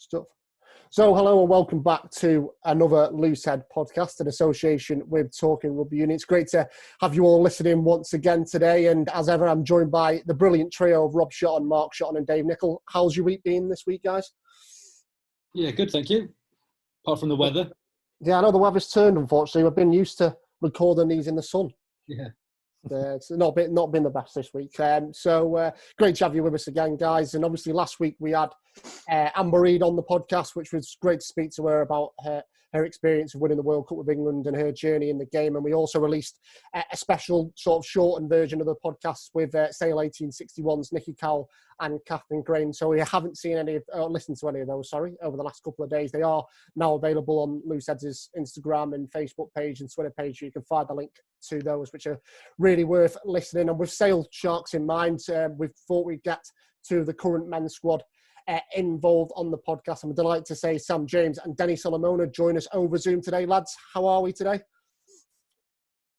Stuff. So, hello and welcome back to another LooseHeadz podcast in association with Talking Rugby Union. It's great to have you all listening once again today. And as ever, I'm joined by the brilliant trio of Rob Shotton, Mark Shotton and Dave Nicol. How's your week been this week, guys? Yeah, good, thank you. Apart from the weather. Yeah, I know the weather's turned, unfortunately. We've been used to recording these in the sun. Yeah. It's not been the best this week. So great to have you with us again, guys. And obviously last week we had Amber Reid on the podcast, which was great to speak to her about her experience of winning the World Cup with England and her journey in the game. And we also released a special sort of shortened version of the podcast with Sale 1861's Nikki Cowell and Catherine Crane. So we haven't seen listened to any of those, over the last couple of days. They are now available on LooseHeadz' Instagram and Facebook page and Twitter page. You can find the link to those, which are really worth listening. And with Sale Sharks in mind, we thought we'd get to the current men's squad involved on the podcast. I'm delighted to say Sam James and Denny Solomona join us over Zoom today. Lads, how are we today?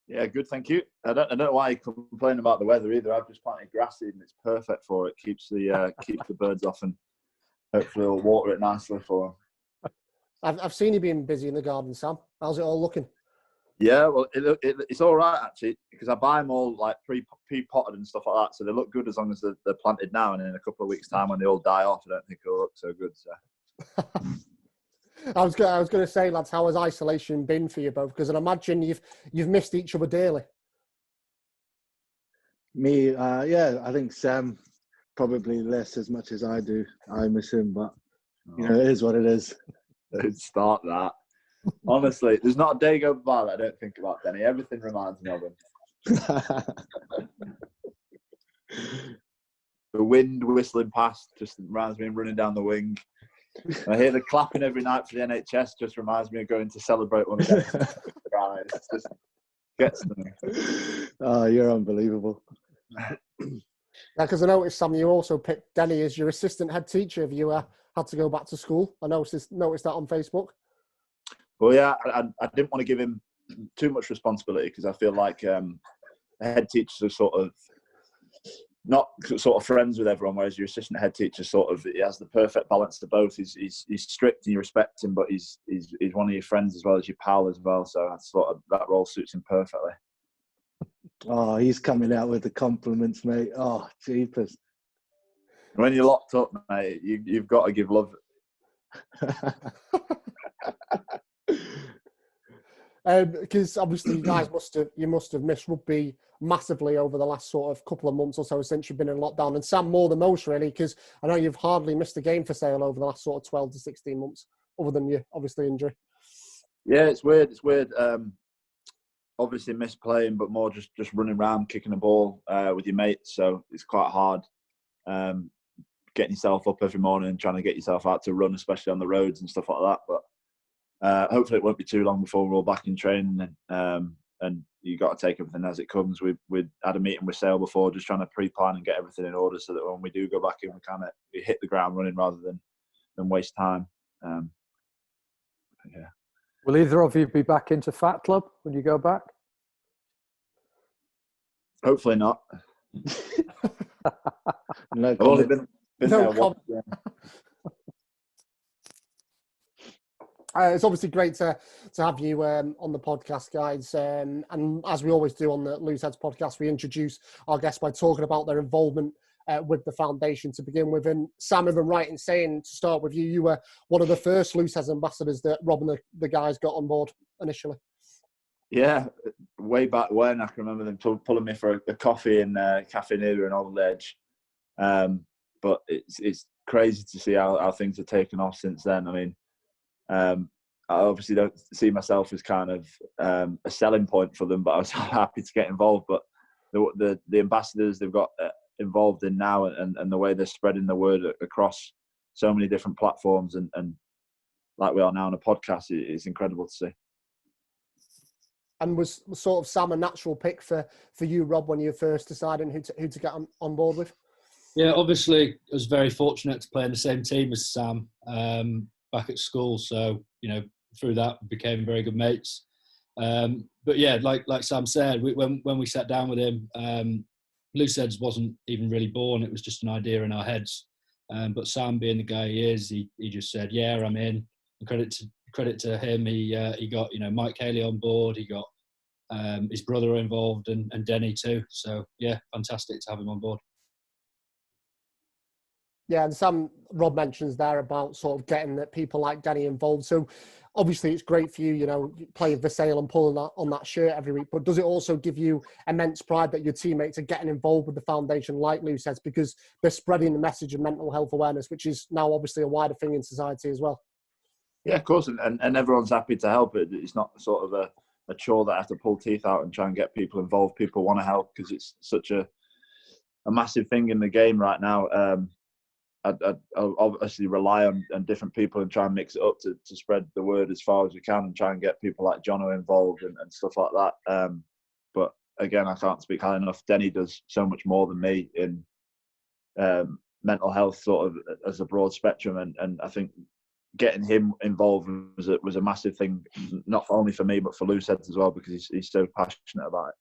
Yeah, good, thank you. I don't know why you complain about the weather either. I've just planted grass in. It's perfect for it. Keeps the birds off and hopefully it'll water it nicely for them. I've seen you being busy in the garden, Sam. How's it all looking? Yeah, well, it's all right actually, because I buy them all like pre-potted and stuff like that, so they look good as long as they're planted now. And in a couple of weeks' time, when they all die off, I don't think it'll look so good. So. I was going to say, lads, how has isolation been for you both? Because I imagine you've missed each other dearly. Me, yeah, I think Sam probably less as much as I do. I miss him, but it is what it is. Don't start that. Honestly, there's not a day go by that I don't think about Denny. Everything reminds me of him. The wind whistling past just reminds me of running down the wing. I hear the clapping every night for the NHS, just reminds me of going to celebrate one of them. It just gets to me. Oh, you're unbelievable. Because I noticed, Sam, you also picked Denny as your assistant head teacher if you had to go back to school. I noticed that on Facebook. Well, yeah, I didn't want to give him too much responsibility because I feel like head teachers are sort of not sort of friends with everyone, whereas your assistant head teacher he has the perfect balance to both. He's strict and you respect him, but he's one of your friends as well as your pal as well. So I thought that role suits him perfectly. Oh, he's coming out with the compliments, mate. Oh, jeepers. When you're locked up, mate, you've got to give love. Because obviously you guys must have missed rugby massively over the last sort of couple of months or so since you've been in lockdown, and Sam more than most really, because I know you've hardly missed a game for Sale over the last sort of 12 to 16 months, other than your obviously injury. Yeah, it's weird. Obviously miss playing, but more just running around kicking the ball with your mates. So it's quite hard getting yourself up every morning and trying to get yourself out to run, especially on the roads and stuff like that. But hopefully it won't be too long before we're all back in training, and you got to take everything as it comes. We had a meeting with Sale before, just trying to pre-plan and get everything in order so that when we do go back in, we hit the ground running rather than waste time. Yeah. Will either of you be back into Fat Club when you go back? Hopefully not. No, I've only been there once. Yeah. It's obviously great to have you on the podcast, guys. And as we always do on the LooseHeadz podcast, we introduce our guests by talking about their involvement with the foundation to begin with. And Sam, if I'm right in saying, to start with you were one of the first LooseHeadz ambassadors that Rob and the guys got on board initially. Yeah, way back when. I can remember them pulling me for a coffee in Cafe Near in Old Edge. But it's crazy to see how things have taken off since then. I mean, I obviously don't see myself as kind of a selling point for them, but I was happy to get involved. But the ambassadors they've got involved in now and the way they're spreading the word across so many different platforms and like we are now on a podcast, it's incredible to see. And was sort of Sam a natural pick for you, Rob, when you were first deciding who to get on board with? Yeah, obviously I was very fortunate to play in the same team as Sam back at school. So, through that we became very good mates. But yeah, like Sam said, when we sat down with him, LooseHeadz wasn't even really born. It was just an idea in our heads. But Sam, being the guy he is, he just said, "Yeah, I'm in." And credit to him, he got Mike Haley on board. He got his brother involved and Denny too. So yeah, fantastic to have him on board. Yeah, and Rob mentions there about sort of getting that people like Denny involved. So obviously it's great for you, playing for Sale and pulling on that shirt every week. But does it also give you immense pride that your teammates are getting involved with the foundation like LooseHeadz, because they're spreading the message of mental health awareness, which is now obviously a wider thing in society as well? Yeah, of course, and everyone's happy to help. It's not sort of a chore that I have to pull teeth out and try and get people involved. People want to help because it's such a massive thing in the game right now. I'll obviously rely on different people and try and mix it up to spread the word as far as we can and try and get people like Jono involved and stuff like that. But again, I can't speak high enough. Denny does so much more than me in mental health, sort of as a broad spectrum, and I think getting him involved was a massive thing, not only for me but for LooseHeadz as well, because he's so passionate about it.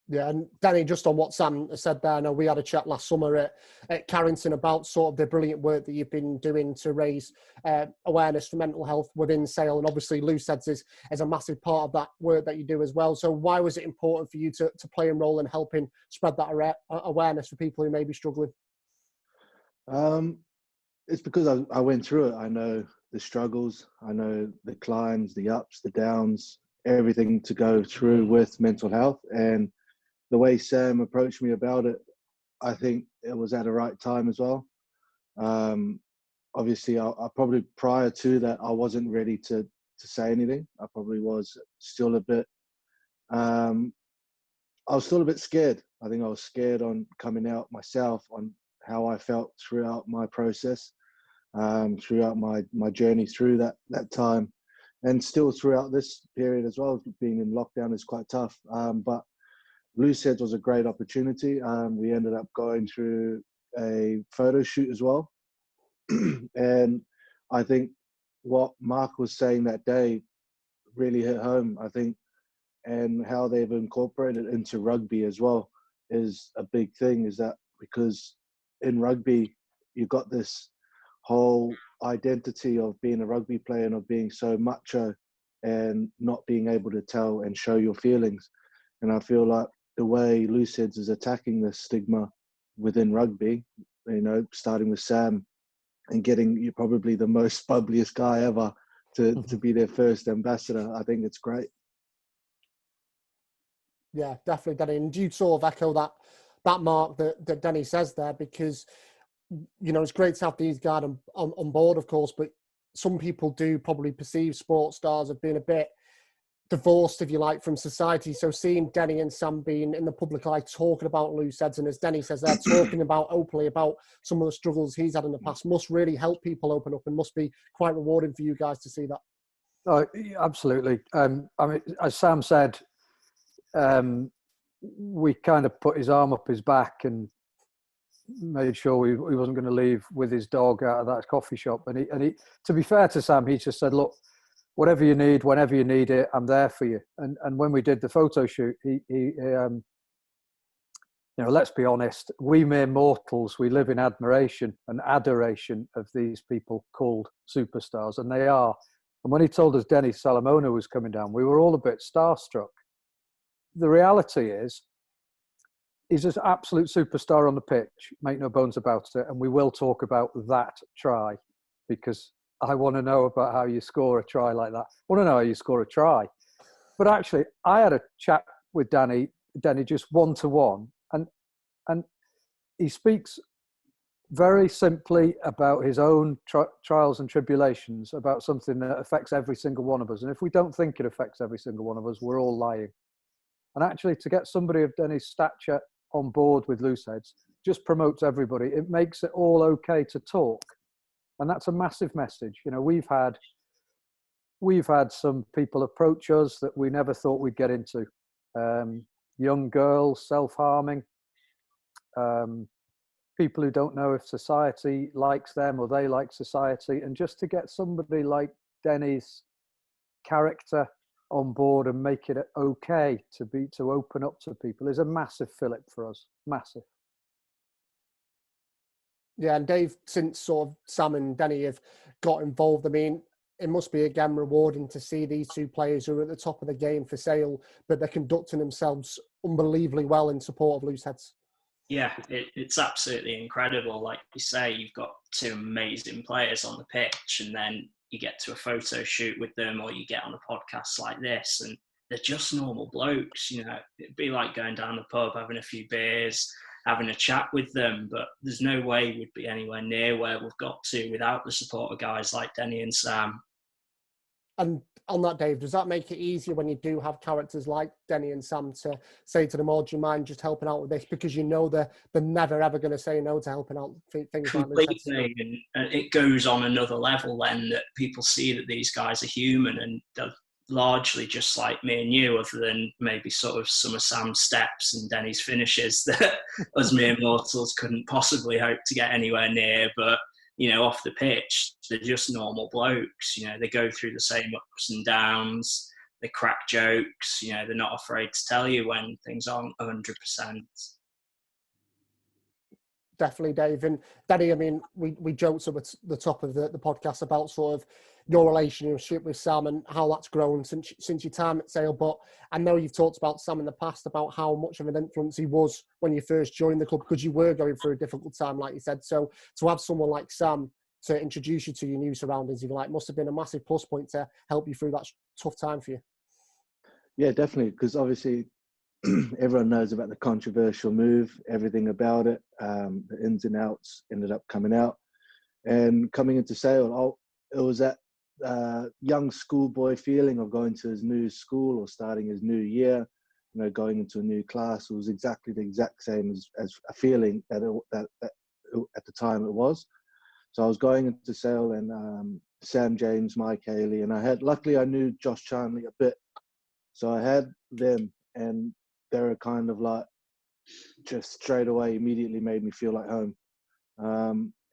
Yeah, and Danny, just on what Sam said there, I know we had a chat last summer at Carrington about sort of the brilliant work that you've been doing to raise awareness for mental health within Sale, and obviously LooseHeadz is a massive part of that work that you do as well. So why was it important for you to play a role in helping spread that awareness for people who may be struggling? It's because I went through it. I know the struggles, I know the climbs, the ups, the downs, everything to go through with mental health. And the way Sam approached me about it, I think it was at the right time as well. Obviously, I probably prior to that, I wasn't ready to say anything. I probably was still a bit, I was still a bit scared. I think I was scared on coming out myself, on how I felt throughout my process, throughout my journey through that time, and still throughout this period as well. Being in lockdown is quite tough, but LooseHeadz was a great opportunity. We ended up going through a photo shoot as well. And I think what Mark was saying that day really hit home, I think, and how they've incorporated into rugby as well is a big thing, is that because in rugby, you've got this whole identity of being a rugby player and of being so macho and not being able to tell and show your feelings. And I feel like the way LooseHeadz is attacking this stigma within rugby, starting with Sam and getting you probably the most bubbliest guy ever to be their first ambassador, I think it's great. Yeah, definitely, Denny. And do you sort of echo that mark that Denny says there? Because, it's great to have these guys on board, of course, but some people do probably perceive sports stars as being a bit divorced, if you like, from society. So seeing Denny and Sam being in the public eye talking about LooseHeadz, and as Denny says, they're talking about openly about some of the struggles he's had in the past, must really help people open up and must be quite rewarding for you guys to see that. Oh, absolutely. I mean, as Sam said, we kind of put his arm up his back and made sure he wasn't going to leave with his dog out of that coffee shop. And he, to be fair to Sam, he just said, "Look, whatever you need, whenever you need it, I'm there for you." And when we did the photo shoot, he let's be honest, we mere mortals, we live in admiration and adoration of these people called superstars, and they are. And when he told us Denny Solomona was coming down, we were all a bit starstruck. The reality is, he's an absolute superstar on the pitch, make no bones about it, and we will talk about that try, because I want to know about how you score a try like that. I want to know how you score a try. But actually, I had a chat with Denny just one-to-one, and he speaks very simply about his own trials and tribulations, about something that affects every single one of us. And if we don't think it affects every single one of us, we're all lying. And actually, to get somebody of Denny's stature on board with LooseHeadz just promotes everybody. It makes it all okay to talk. And that's a massive message. We've had some people approach us that we never thought we'd get into. Young girls, self-harming, people who don't know if society likes them or they like society. And just to get somebody like Denny's character on board and make it okay to open up to people is a massive fillip for us. Massive. Yeah, and Dave, since sort of Sam and Denny have got involved, I mean, it must be again rewarding to see these two players who are at the top of the game for Sale, but they're conducting themselves unbelievably well in support of LooseHeadz. Yeah, it's absolutely incredible. Like you say, you've got two amazing players on the pitch, and then you get to a photo shoot with them, or you get on a podcast like this, and they're just normal blokes. You know, it'd be like going down the pub, having a few beers, having a chat with them, but there's no way we'd be anywhere near where we've got to without the support of guys like Denny and Sam. And on that, Dave, does that make it easier when you do have characters like Denny and Sam to say to them, "Oh, do you mind just helping out with this?" Because you know they're never ever going to say no to helping out things completely, like this. And it goes on another level then, that people see that these guys are human and they're largely just like me and you, other than maybe sort of some of Sam's steps and Denny's finishes that us mere mortals couldn't possibly hope to get anywhere near. But you know, off the pitch, they're just normal blokes. You know, they go through the same ups and downs. They crack jokes. You know, they're not afraid to tell you when things aren't 100%. Definitely, Dave. And Denny, I mean, we joked at the top of the podcast about sort of your relationship with Sam and how that's grown since your time at Sale. But I know you've talked about Sam in the past, about how much of an influence he was when you first joined the club, because you were going through a difficult time, like you said. So to have someone like Sam to introduce you to your new surroundings, if you like, must have been a massive plus point to help you through that tough time for you. Yeah, definitely, because obviously everyone knows about the controversial move, everything about it, the ins and outs ended up coming out. And coming into Sale, it was that young schoolboy feeling of going to his new school or starting his new year, you know, going into a new class. It was exactly the exact same as a feeling that at the time it was. So I was going into Sale, and Sam James, Mike Haley, and luckily I knew Josh Charnley a bit. So I had them, and they were kind of like, just straight away, immediately made me feel like home.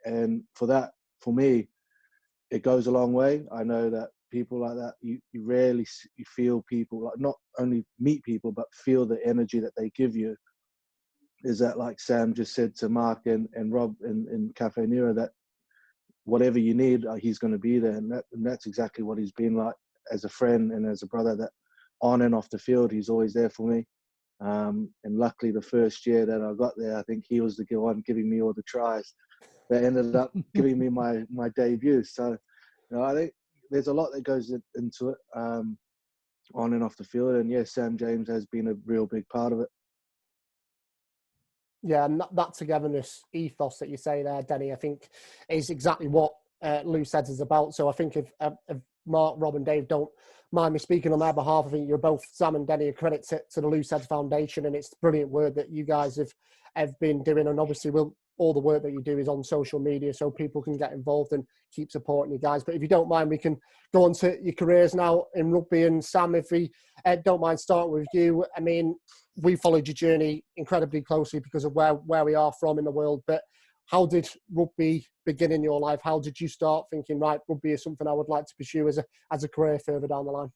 And for me, it goes a long way. I know that people like that, you rarely feel people, like not only meet people, but feel the energy that they give you. Is that, like Sam just said to Mark and Rob in Cafe Nero, that whatever you need, he's going to be there. And that's exactly what he's been like as a friend and as a brother, that on and off the field, he's always there for me. And luckily the first year that I got there, I think he was the one giving me all the tries that ended up giving me my debut. So, you know, I think there's a lot that goes into it, on and off the field. And yes, Sam James has been a real big part of it. Yeah, and that togetherness ethos that you say there, Denny, I think is exactly what LooseHeadz is about. So I think if Mark, Rob and Dave don't mind me speaking on their behalf, I think you're both, Sam and Denny, a credit to the LooseHeadz Foundation, and it's brilliant work that you guys have been doing. And obviously all the work that you do is on social media, so people can get involved and keep supporting you guys. But if you don't mind, we can go on to your careers now in rugby. And Sam, if we don't mind starting with you, I mean, we followed your journey incredibly closely because of where we are from in the world. But how did rugby begin in your life? How did you start thinking, right, rugby is something I would like to pursue as a career further down the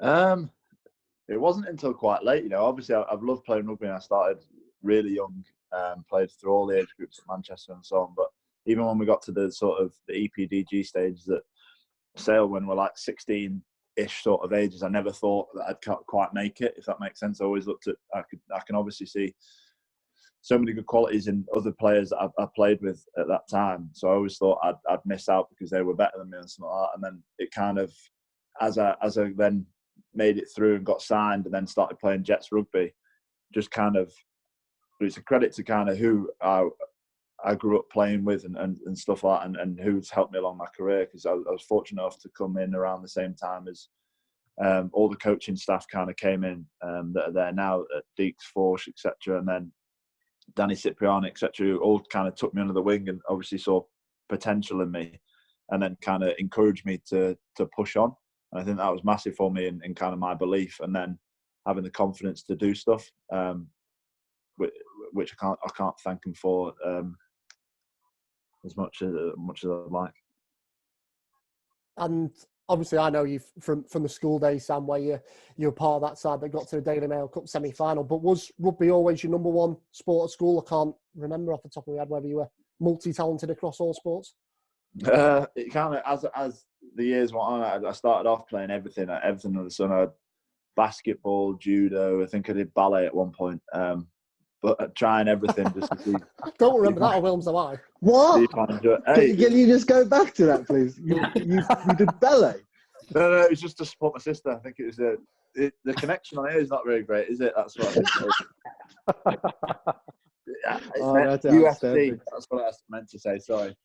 line? It wasn't until quite late, you know. Obviously, I've loved playing rugby, and I started really young. Played through all the age groups at Manchester and so on. But even when we got to the sort of the EPDG stage that Sale, when we're like 16-ish sort of ages, I never thought that I'd quite make it, if that makes sense. I always looked at, I can obviously see so many good qualities in other players that I played with at that time. So I always thought I'd miss out because they were better than me and something like that. And then it kind of, as I then made it through and got signed and then started playing Jets rugby, just kind of, it's a credit to kind of who I grew up playing with and stuff like that, and who's helped me along my career, because I was fortunate enough to come in around the same time as all the coaching staff kind of came in that are there now at Deeks, Forsh, etc. And then Danny Cipriani, etc., who all kind of took me under the wing and obviously saw potential in me and then kind of encouraged me to push on. And I think that was massive for me in kind of my belief, and then having the confidence to do stuff, which I can't thank him for as much as I'd like. And obviously, I know you from the school days, Sam, where you're part of that side that got to the Daily Mail Cup semi-final. But was rugby always your number one sport at school? I can't remember off the top of my head whether you were multi-talented across all sports? It kind of, as the years went on, I started off playing everything under the sun. I had basketball, judo. I think I did ballet at one point. But trying everything just to see. I don't remember that, or Wilms, do I? What? Hey, Can you just go back to that, please? You did ballet? No, it was just to support my sister. I think it was the connection on here is not very great, is it? That's what I think. Yeah, That's UFC. That's what I meant to say. Sorry.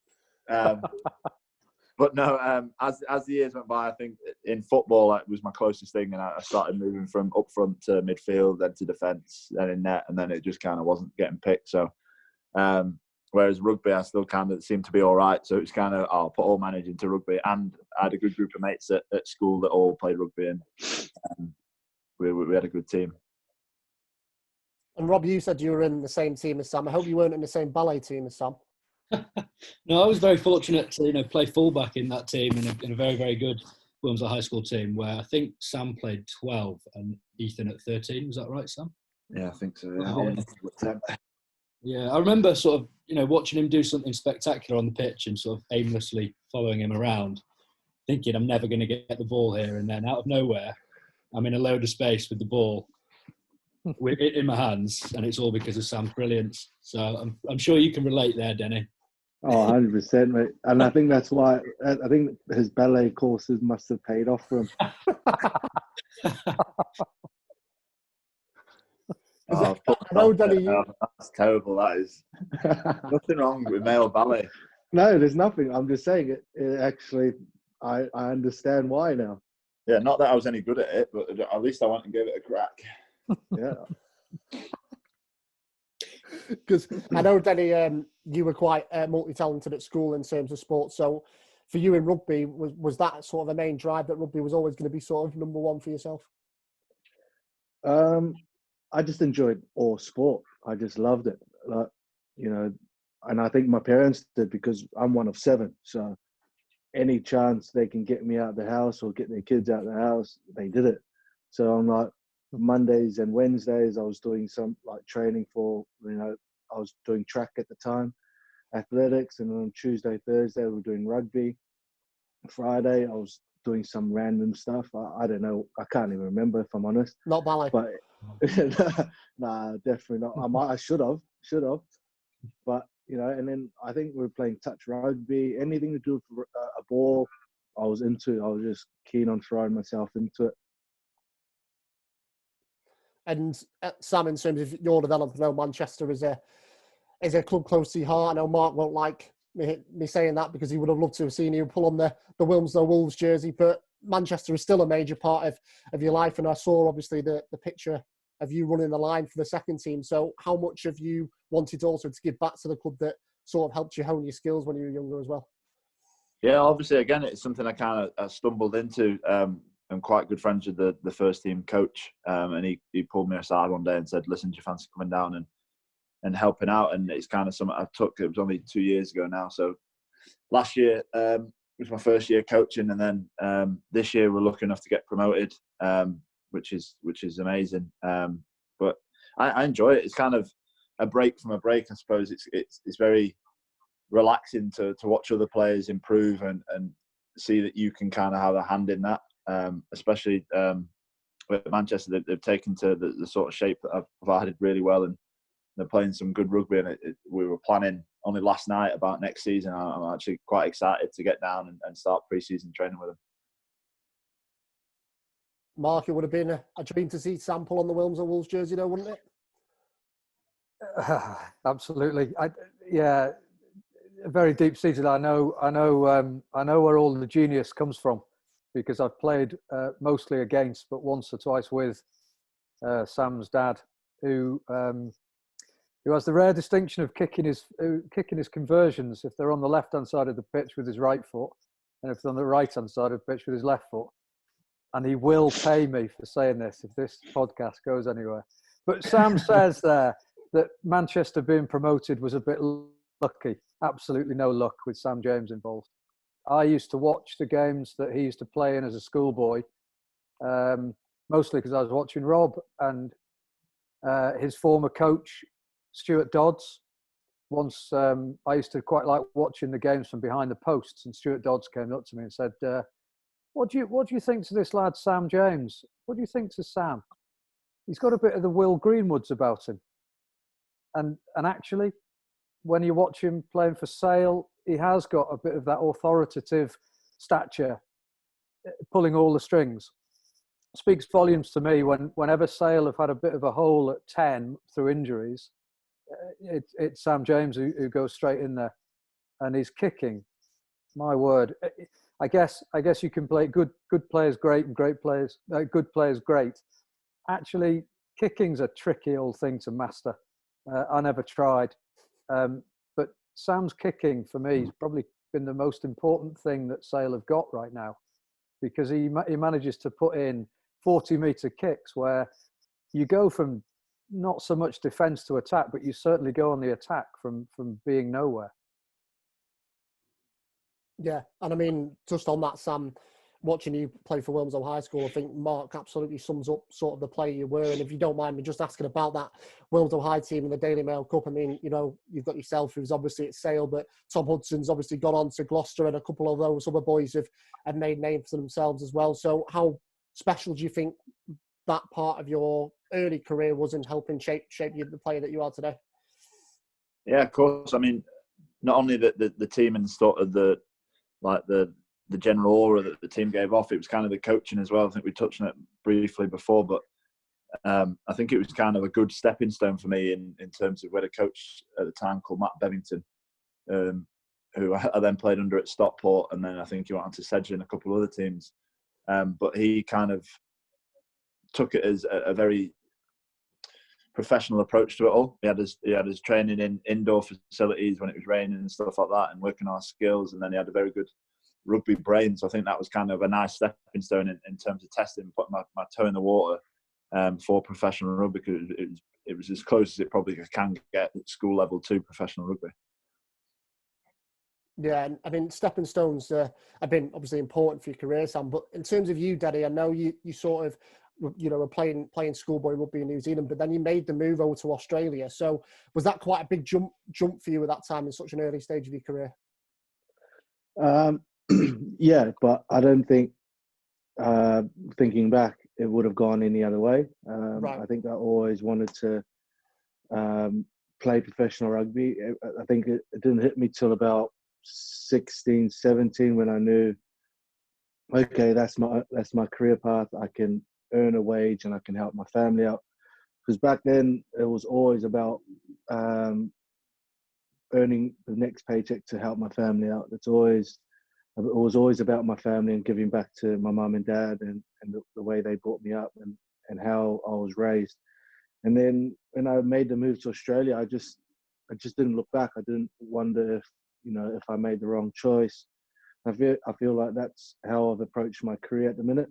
But no, as the years went by, I think in football it was my closest thing, and I started moving from up front to midfield, then to defence, then in net, and then it just kind of wasn't getting picked. So, whereas rugby, I still kind of seemed to be all right. So it was kind of, I'll put all my energy into rugby, and I had a good group of mates at school that all played rugby, and we had a good team. And Rob, you said you were in the same team as Sam. I hope you weren't in the same ballet team as Sam. No, I was very fortunate to play fullback in that team in a very, very good Wilmslow High School team where I think Sam played 12 and Ethan at 13. Was that right, Sam? Yeah, I think so. Yeah, I remember sort of watching him do something spectacular on the pitch and sort of aimlessly following him around, thinking I'm never going to get the ball here, and then out of nowhere, I'm in a load of space with the ball with it in my hands, and it's all because of Sam's brilliance. So I'm sure you can relate there, Denny. Oh, 100%, mate. And I think that's why, I think his ballet courses must have paid off for him. Denny, that's terrible, that is. Nothing wrong with male ballet. No, there's nothing. I'm just saying it actually, I understand why now. Yeah, not that I was any good at it, but at least I went and gave it a crack. Yeah. Because I know, Denny, you were quite multi-talented at school in terms of sports. So for you in rugby, was that sort of the main drive, that rugby was always going to be sort of number one for yourself? I just enjoyed all sport. I just loved it. And I think my parents did, because I'm one of 7. So any chance they can get me out of the house or get their kids out of the house, they did it. So I'm like, Mondays and Wednesdays, I was doing some training for, I was doing track at the time, athletics, and on Tuesday, Thursday, we were doing rugby. Friday, I was doing some random stuff. I don't know. I can't even remember, if I'm honest. Not ballet. But nah, definitely not. I should have. But and then I think we were playing touch rugby. Anything to do with a ball, I was into. I was just keen on throwing myself into it. And Sam, in terms of your development, I know Manchester is a club close to your heart. I know Mark won't like me saying that, because he would have loved to have seen you pull on the Wilmslow Wolves jersey, but Manchester is still a major part of your life. And I saw obviously the picture of you running the line for the second team. So how much have you wanted also to give back to the club that sort of helped you hone your skills when you were younger as well? Yeah, obviously, again, it's something I kind of stumbled into. I'm quite good friends with the first team coach, and he pulled me aside one day and said, "Listen, do you fancy coming down and helping out?" And it's kind of something I took. It was only 2 years ago now. So last year was my first year coaching, and then this year we're lucky enough to get promoted, which is amazing. But I enjoy it. It's kind of a break from a break, I suppose. It's very relaxing to watch other players improve and see that you can kind of have a hand in that. Especially with Manchester, they've taken to the sort of shape that I've provided really well, and they're playing some good rugby. And we were planning only last night about next season. I'm actually quite excited to get down and start pre-season training with them. Mark, it would have been a dream to see Sam pull on the Wilmslow Wolves jersey, though, wouldn't it? Absolutely. Very deep-seated. I know where all the genius comes from, because I've played mostly against, but once or twice with Sam's dad, who has the rare distinction of kicking his conversions if they're on the left-hand side of the pitch with his right foot, and if they're on the right-hand side of the pitch with his left foot. And he will pay me for saying this if this podcast goes anywhere. But Sam says there that Manchester being promoted was a bit lucky. Absolutely no luck with Sam James involved. I used to watch the games that he used to play in as a schoolboy, mostly because I was watching Rob, and his former coach, Stuart Dodds, once I used to quite like watching the games from behind the posts, and Stuart Dodds came up to me and said, what do you think to this lad, Sam James? What do you think to Sam? He's got a bit of the Will Greenwoods about him. And actually, when you watch him playing for Sale, he has got a bit of that authoritative stature, pulling all the strings. Speaks volumes to me whenever Sale have had a bit of a hole at 10 through injuries. It's Sam James who goes straight in there, and he's kicking. My word, I guess you can play good players great and great players good players great. Actually, kicking's a tricky old thing to master. I never tried, but Sam's kicking for me has probably been the most important thing that Sale have got right now, because he manages to put in 40-meter kicks where you go from not so much defence to attack, but you certainly go on the attack from being nowhere. Yeah, and I mean, just on that, Sam, watching you play for Wilmslow High School, I think Mark absolutely sums up sort of the player you were. And if you don't mind me just asking about that Wilmslow High team in the Daily Mail Cup, I mean, you know, you've got yourself, who's obviously at Sale, but Tom Hudson's obviously gone on to Gloucester, and a couple of those other boys have made names for themselves as well. So how special do you think that part of your early career was in helping shape you the player that you are today? Yeah, of course. I mean, not only the team and sort of the general aura that the team gave off, it was kind of the coaching as well. I think we touched on it briefly before, but I think it was kind of a good stepping stone for me in terms of where the coach at the time called Matt Bevington, who I then played under at Stockport, and then I think he went on to Sedgley and a couple of other teams. But he kind of took it as a very professional approach to it all. He had his training in indoor facilities when it was raining and stuff like that, and working on our skills. And then he had a very good rugby brain. So I think that was kind of a nice stepping stone in terms of testing, putting my toe in the water for professional rugby, because it was as close as it probably can get at school level to professional rugby. Yeah, and I mean, stepping stones have been obviously important for your career, Sam. But in terms of you, Denny, I know you sort of, you know, were playing schoolboy rugby in New Zealand, but then you made the move over to Australia. So was that quite a big jump for you at that time in such an early stage of your career? Yeah, but I don't think, thinking back, it would have gone any other way. Right. I think I always wanted to play professional rugby. I think it didn't hit me till about 16, 17 when I knew, okay, that's my career path. I can earn a wage and I can help my family out. Because back then it was always about earning the next paycheck to help my family out. It was always about my family and giving back to my mum and dad and the way they brought me up and how I was raised. And then when I made the move to Australia, I just didn't look back. I didn't wonder if I made the wrong choice. I feel like that's how I've approached my career at the minute.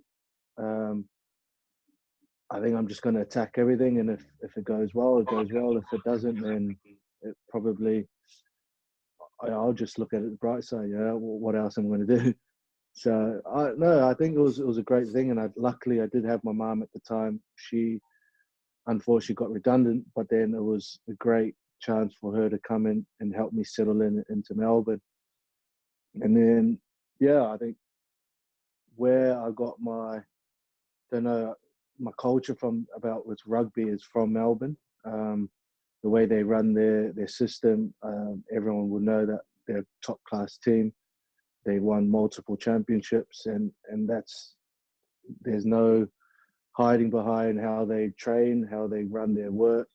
I think I'm just going to attack everything, and if it goes well, it goes well. If it doesn't, then it probably, I'll just look at it the bright side. Yeah, what else am I going to do? So I think it was a great thing, and luckily I did have my mum at the time. She unfortunately got redundant, but then it was a great chance for her to come in and help me settle into Melbourne. And then, yeah, I think where I got my culture with rugby is from Melbourne. The way they run their system, everyone will know that they're a top class team. They won multiple championships, and there's no hiding behind how they train, how they run their work,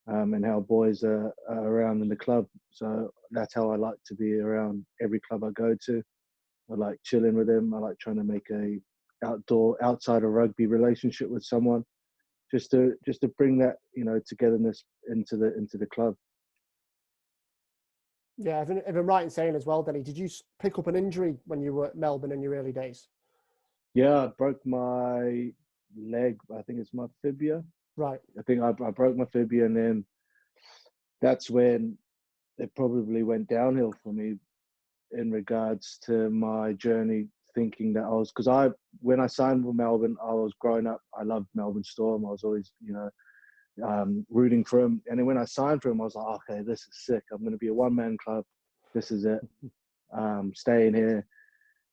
and how boys are around in the club. So that's how I like to be around every club I go to. I like chilling with them. I like trying to make a outside of rugby relationship with someone, just to bring that togetherness into the club. Yeah, if I'm right in saying as well, Denny, did you pick up an injury when you were at Melbourne in your early days? Yeah, I broke my leg. I think it's my fibula. Right. I think I broke my fibula, and then that's when it probably went downhill for me in regards to my journey, thinking that when I signed with Melbourne, I was growing up. I loved Melbourne Storm. I was always, rooting for him. And then when I signed for him, I was like, okay, this is sick. I'm going to be a one-man club. This is it. Staying here.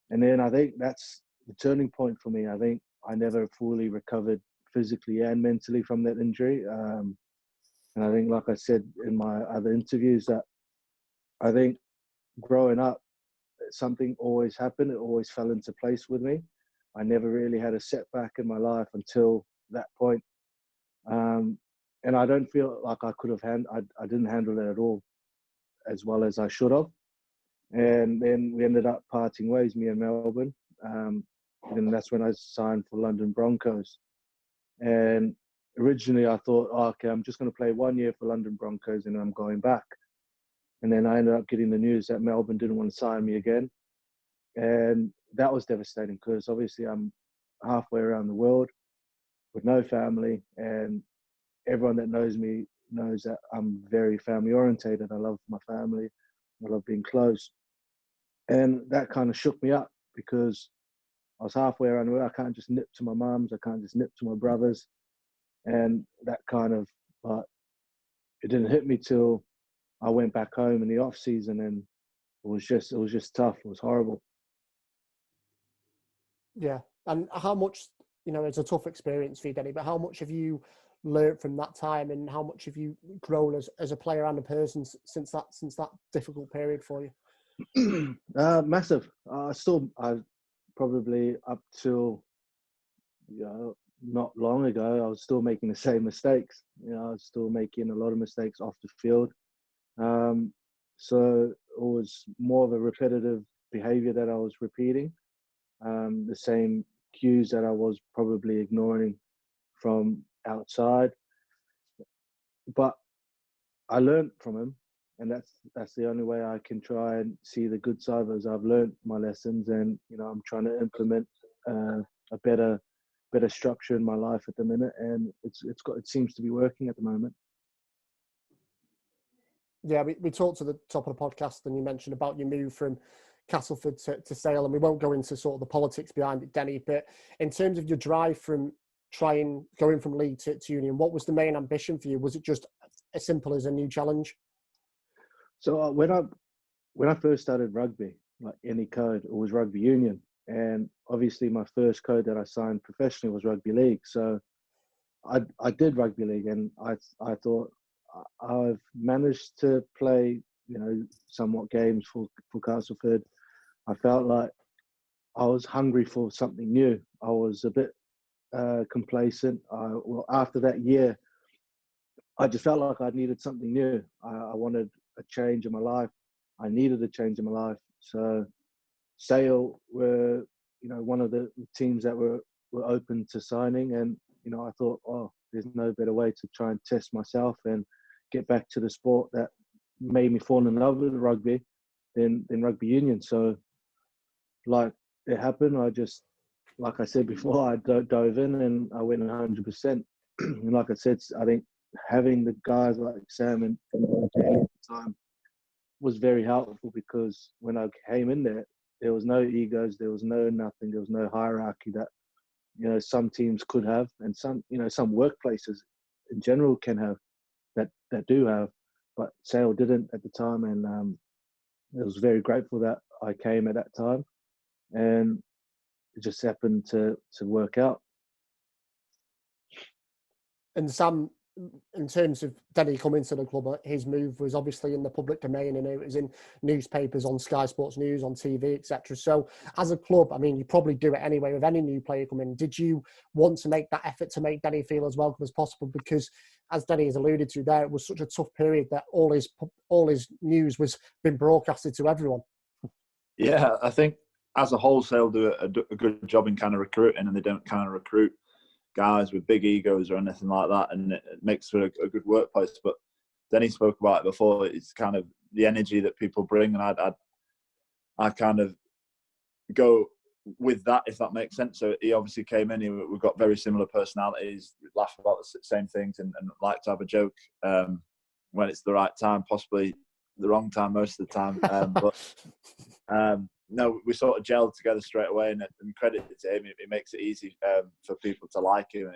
And then I think that's the turning point for me. I think I never fully recovered physically and mentally from that injury. And I think, like I said in my other interviews, that I think growing up, something always happened. It always fell into place with me. I never really had a setback in my life until that point. And I don't feel like I could have I didn't handle it at all as well as I should have. And then we ended up parting ways, me and Melbourne. And that's when I signed for London Broncos. And originally I thought, oh, okay, I'm just going to play 1 year for London Broncos and I'm going back. And then I ended up getting the news that Melbourne didn't want to sign me again. And that was devastating because obviously I'm halfway around the world with no family, and everyone that knows me knows that I'm very family orientated. I love my family. I love being close. And that kind of shook me up because I was halfway around the world. I can't just nip to my mum's. I can't just nip to my brother's. And that kind of, it didn't hit me till I went back home in the off season, and it was just tough. It was horrible. Yeah. And how much, it's a tough experience for you, Denny, but how much have you learned from that time, and how much have you grown as a player and a person since that difficult period for you? Massive. I probably up till, not long ago, I was still making the same mistakes. I was still making a lot of mistakes off the field. So it was more of a repetitive behavior that I was repeating. The same cues that I was probably ignoring from outside. But I learned from him, and that's the only way I can try and see the good side of it. I've learned my lessons, and I'm trying to implement a better structure in my life at the minute, and it seems to be working at the moment. Yeah, we talked at the top of the podcast, and you mentioned about your move from Castleford to Sale, and we won't go into sort of the politics behind it, Denny, but in terms of your drive from going from league to Union, what was the main ambition for you? Was it just as simple as a new challenge? So when I first started rugby, like any code, it was rugby union, and obviously my first code that I signed professionally was rugby league. So I did rugby league, and I thought I've managed to play somewhat games for Castleford. I felt like I was hungry for something new. I was a bit complacent. After that year, I just felt like I needed something new. I wanted a change in my life. I needed a change in my life. So Sale were, one of the teams that were open to signing. And, I thought, there's no better way to try and test myself and get back to the sport that made me fall in love with rugby than rugby union. So, like, it happened. I just, like I said before, I dove in and I went 100%. And like I said, I think having the guys like Sam and Denny at the time was very helpful, because when I came in there was no egos, there was no nothing, there was no hierarchy that some teams could have, and some workplaces in general can have, that do have, but Sale didn't at the time. And I was very grateful that I came at that time, and it just happened to work out. And Sam, in terms of Denny coming to the club, his move was obviously in the public domain, and it was in newspapers, on Sky Sports News, on TV, etc. So as a club, I mean, you probably do it anyway with any new player coming. Did you want to make that effort to make Denny feel as welcome as possible? Because as Denny has alluded to there, it was such a tough period that all his news was being broadcasted to everyone. Yeah, I think as a wholesale do a good job in kind of recruiting, and they don't kind of recruit guys with big egos or anything like that, and it makes for a good workplace. But Denny spoke about it before. It's kind of the energy that people bring, and I kind of go with that, if that makes sense. So he obviously came in. We've got very similar personalities, laugh about the same things, and like to have a joke when it's the right time, possibly the wrong time most of the time. No, we sort of gelled together straight away, and credit to him, it makes it easy for people to like him.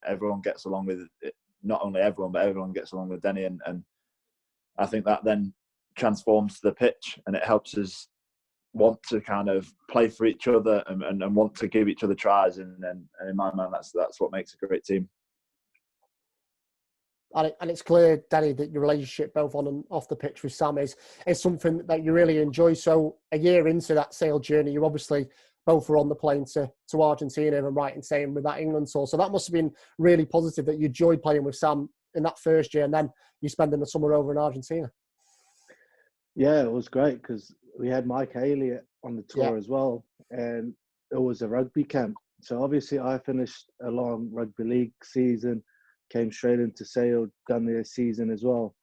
Everyone gets along with it not only everyone, but everyone gets along with Denny, and I think that then transforms the pitch, and it helps us want to kind of play for each other and want to give each other tries, and in my mind, that's what makes a great team. And it's clear, Denny, that your relationship both on and off the pitch with Sam is something that you really enjoy. So a year into that sail journey, you obviously both were on the plane to Argentina, and right in saying with that England tour. So that must have been really positive that you enjoyed playing with Sam in that first year, and then you spending the summer over in Argentina. Yeah, it was great because we had Mike Haley on the tour as well, and it was a rugby camp. So obviously I finished a long rugby league season, came straight into sail, done their season as well.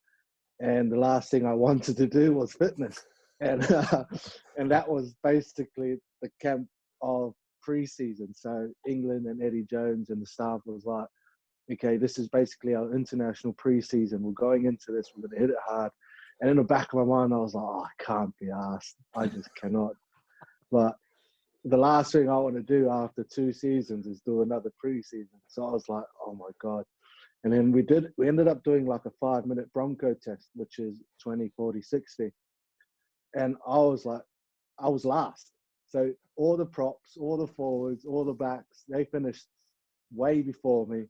And the last thing I wanted to do was fitness. And that was basically the camp of pre-season. So England and Eddie Jones and the staff was like, okay, this is basically our international pre-season. We're going into this, we're going to hit it hard. And in the back of my mind, I was like, oh, I can't be asked. I just cannot. But the last thing I want to do after 2 seasons is do another pre-season. So I was like, oh my God. And then we ended up doing like a 5-minute Bronco test, which is 20, 40, 60. And I was last. So all the props, all the forwards, all the backs, they finished way before me.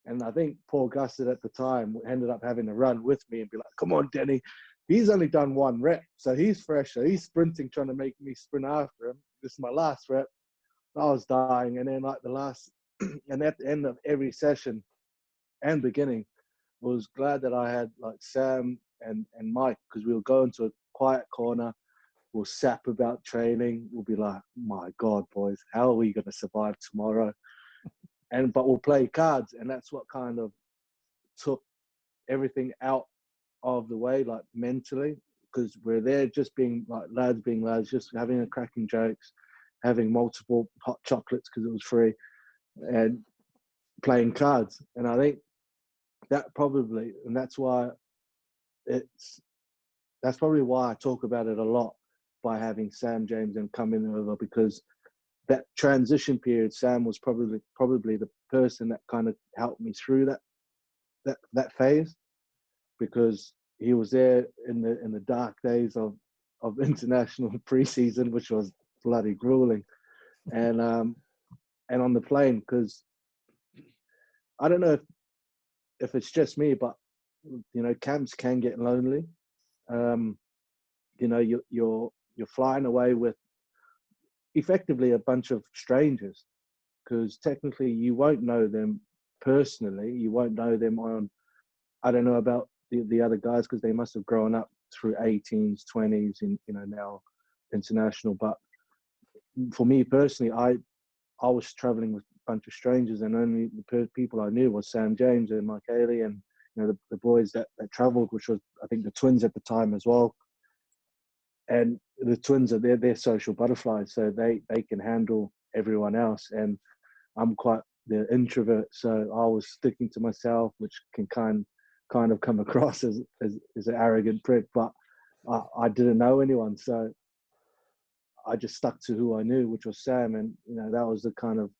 And I think Paul Gusted at the time ended up having to run with me and be like, come on, Denny. He's only done 1 rep. So he's fresh. So he's sprinting, trying to make me sprint after him. This is my last rep. I was dying. And then like and at the end of every session and beginning, I was glad that I had like Sam and Mike, because we'll go into a quiet corner. We'll sap about training. We'll be like, my God, boys, how are we going to survive tomorrow? But we'll play cards, and that's what kind of took everything out of the way, like mentally, because we're there just being lads, just having a cracking jokes, having multiple hot chocolates because it was free, and playing cards. And I think that probably, and that's probably why I talk about it a lot by having Sam James and coming over, because that transition period, Sam was probably the person that kind of helped me through that phase, because he was there in the dark days of international preseason, which was bloody grueling, and on the plane, because I don't know if it's just me, but you know, camps can get lonely. You know, you're flying away with effectively a bunch of strangers, because technically you won't know them personally. You won't know them on, I don't know about the other guys, because they must have grown up through 18s, 20s, and you know, now international. But for me personally, I was traveling with a bunch of strangers, and only the people I knew was Sam James and Mike Haley, and you know, the boys that traveled, which was I think the twins at the time as well. And the twins are they're social butterflies, so they can handle everyone else. And I'm quite the introvert, so I was sticking to myself, which can kind of come across as an arrogant prick. But I didn't know anyone, so I just stuck to who I knew, which was Sam. And you know, that was the kind of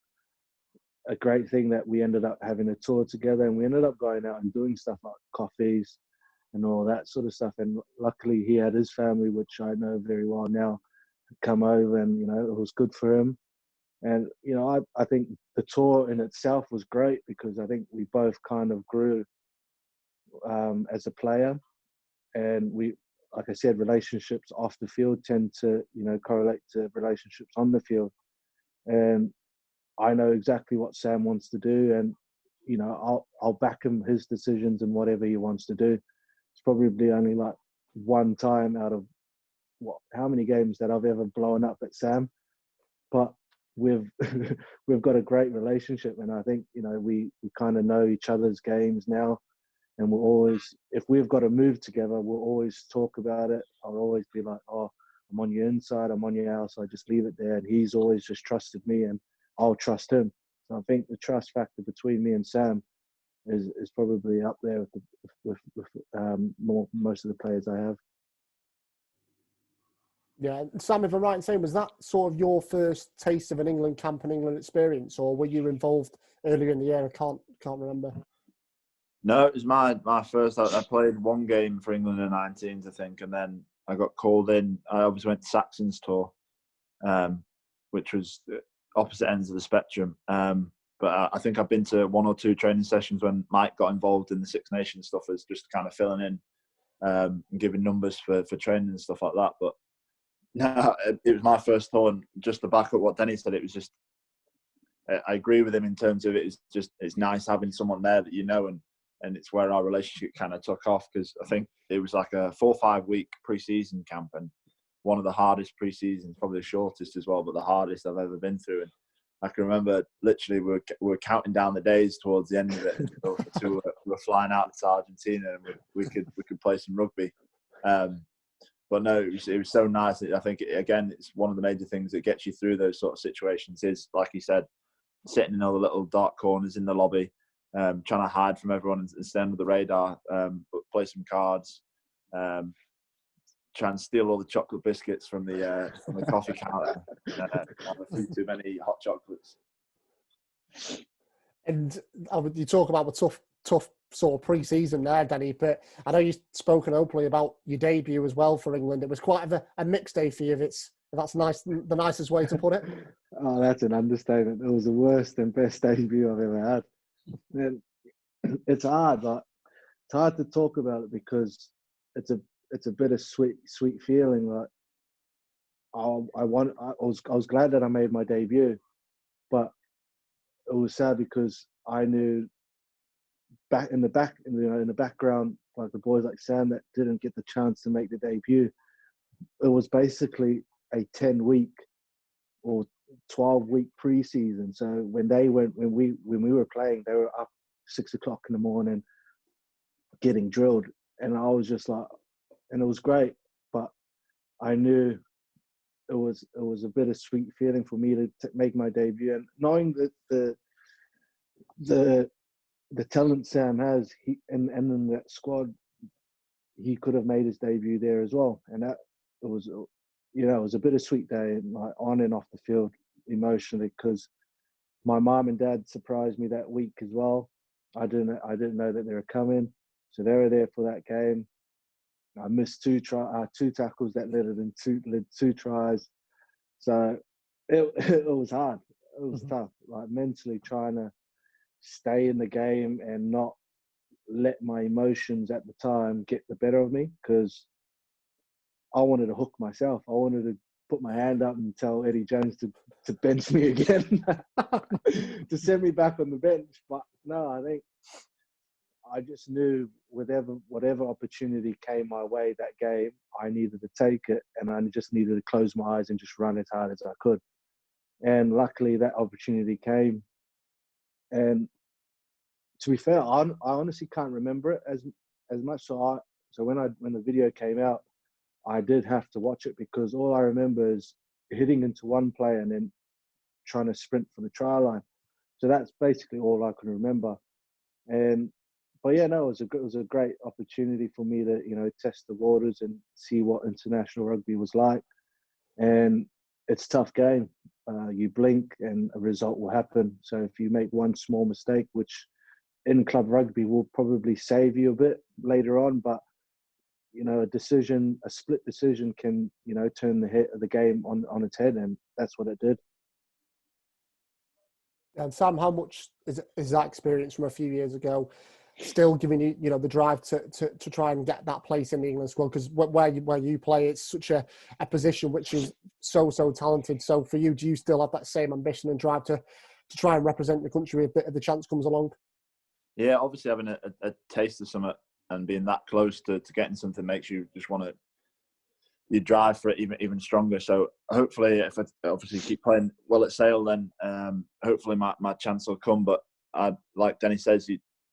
a great thing that we ended up having a tour together, and we ended up going out and doing stuff like coffees and all that sort of stuff. And luckily he had his family, which I know very well now, come over, and you know, it was good for him. And you know, I think the tour in itself was great, because I think we both kind of grew as a player, and we, like I said, relationships off the field tend to, you know, correlate to relationships on the field. And I know exactly what Sam wants to do, and you know, I'll back him, his decisions and whatever he wants to do. It's probably only like one time out of how many games that I've ever blown up at Sam, but we've got a great relationship, and I think, you know, we kind of know each other's games now, and we'll always, if we've got to move together, we'll always talk about it. I'll always be like, oh, I'm on your inside, I'm on your outside, just leave it there. And he's always just trusted me, and I'll trust him. So I think the trust factor between me and Sam is probably up there with most of the players I have. Yeah, Sam, if I'm right in saying, was that sort of your first taste of an England camp and England experience, or were you involved earlier in the year? I can't remember. No, it was my first. I played one game for England in the 19s, I think, and then I got called in. I obviously went to Saxon's tour, which was opposite ends of the spectrum. But I think I've been to one or two training sessions when Mike got involved in the Six Nations stuff as just kind of filling in and giving numbers for training and stuff like that. But no, it was my first tour, and just to back up what Denny said, it was just, I agree with him in terms of it's nice having someone there that you know, and it's where our relationship kind of took off, because I think it was like a 4 or 5 week pre-season camp, and one of the hardest pre-seasons, probably the shortest as well, but the hardest I've ever been through. And I can remember literally we were counting down the days towards the end of it until we were flying out to Argentina, and we could play some rugby. But no, it was so nice. I think again, it's one of the major things that gets you through those sort of situations is, like you said, sitting in all the little dark corners in the lobby, trying to hide from everyone and stay under the radar, but play some cards, try and steal all the chocolate biscuits from the coffee counter, have a few too many hot chocolates. And you talk about the tough sort of pre-season there, Denny, but I know you've spoken openly about your debut as well for England. It was quite a mixed day for you, if that's nice, the nicest way to put it. Oh, that's an understatement. It was the worst and best debut I've ever had. And it's hard, but it's hard to talk about it because it's a bittersweet feeling. Like I was glad that I made my debut, but it was sad because I knew in the background, like the boys like Sam that didn't get the chance to make the debut. It was basically a 10-week or 12-week pre-season. So when we were playing, they were up 6 o'clock in the morning getting drilled, and I was just like, and it was great, but I knew it was a bittersweet feeling for me to make my debut, and knowing that the talent Sam has, and in that squad, he could have made his debut there as well, and that it was a bittersweet day, like on and off the field emotionally, because my mom and dad surprised me that week as well. I didn't know that they were coming, so they were there for that game. I missed two tackles that led two tries, so it was hard. It was tough, like mentally trying to stay in the game and not let my emotions at the time get the better of me, because I wanted to hook myself. I wanted to put my hand up and tell Eddie Jones to bench me again, to send me back on the bench. But no, I think I just knew whatever opportunity came my way that game, I needed to take it, and I just needed to close my eyes and just run as hard as I could. And luckily that opportunity came. And to be fair, I honestly can't remember it as much. So when the video came out, I did have to watch it, because all I remember is hitting into one player and then trying to sprint for the try line. So that's basically all I can remember. But yeah, no, it was a great opportunity for me to, test the waters and see what international rugby was like. And it's a tough game. You blink and a result will happen. So if you make one small mistake, which in club rugby will probably save you a bit later on, but a split decision can, turn the game on its head, and that's what it did. And Sam, how much is that experience from a few years ago still giving you, the drive to try and get that place in the England squad? Because where you play, it's such a position which is so talented. So for you, do you still have that same ambition and drive to try and represent the country if the chance comes along? Yeah, obviously having a taste of something and being that close to getting something makes you just want to, you drive for it even stronger. So hopefully, if I obviously keep playing well at Sale, then hopefully my chance will come. But like Denny says,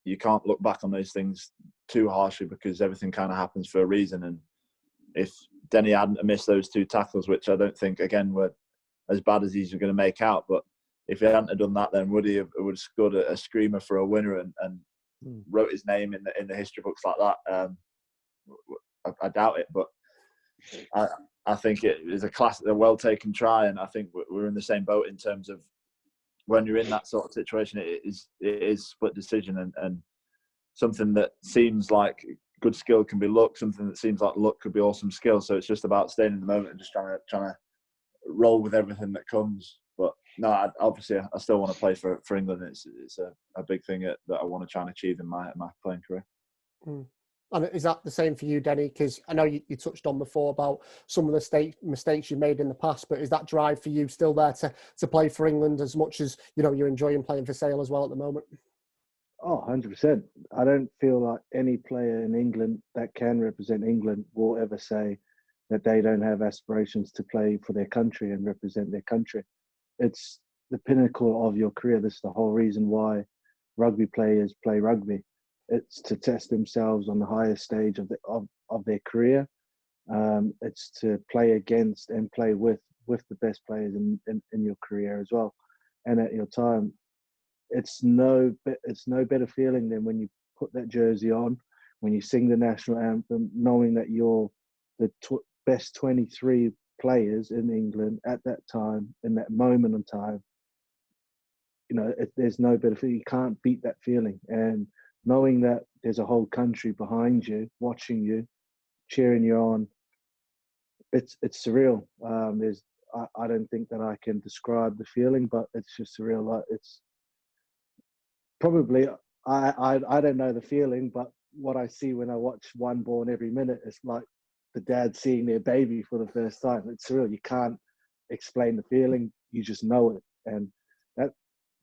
you can't look back on those things too harshly, because everything kind of happens for a reason. And if Denny hadn't missed those 2 tackles, which I don't think, again, were as bad as he's going to make out, but if he hadn't have done that, then would have scored a screamer for a winner and wrote his name in the history books like that? I doubt it, but I think it is a well taken try, and I think we're in the same boat in terms of when you're in that sort of situation, it is split decision, and something that seems like good skill can be luck, something that seems like luck could be awesome skill. So it's just about staying in the moment and just trying to roll with everything that comes. But no, obviously I still want to play for England. It's a big thing that I want to try and achieve in my playing career. Mm. And is that the same for you, Denny? Because I know you touched on before about some of the mistakes you made in the past, but is that drive for you still there to play for England as much as, you know, you're enjoying playing for Sale as well at the moment? Oh, 100%. I don't feel like any player in England that can represent England will ever say that they don't have aspirations to play for their country and represent their country. It's the pinnacle of your career. This is the whole reason why rugby players play rugby. It's to test themselves on the highest stage of their career. It's to play against and play with the best players in your career as well. And at your time, it's no better feeling than when you put that jersey on, when you sing the national anthem, knowing that you're the best 23 players in England at that time, in that moment in time. You know, there's no better feeling. You can't beat that feeling. And knowing that there's a whole country behind you, watching you, cheering you on, it's surreal. I don't think that I can describe the feeling, but it's just surreal. Like, it's probably, I don't know the feeling, but what I see when I watch One Born every minute is like the dad seeing their baby for the first time. It's surreal. You can't explain the feeling. You just know it. And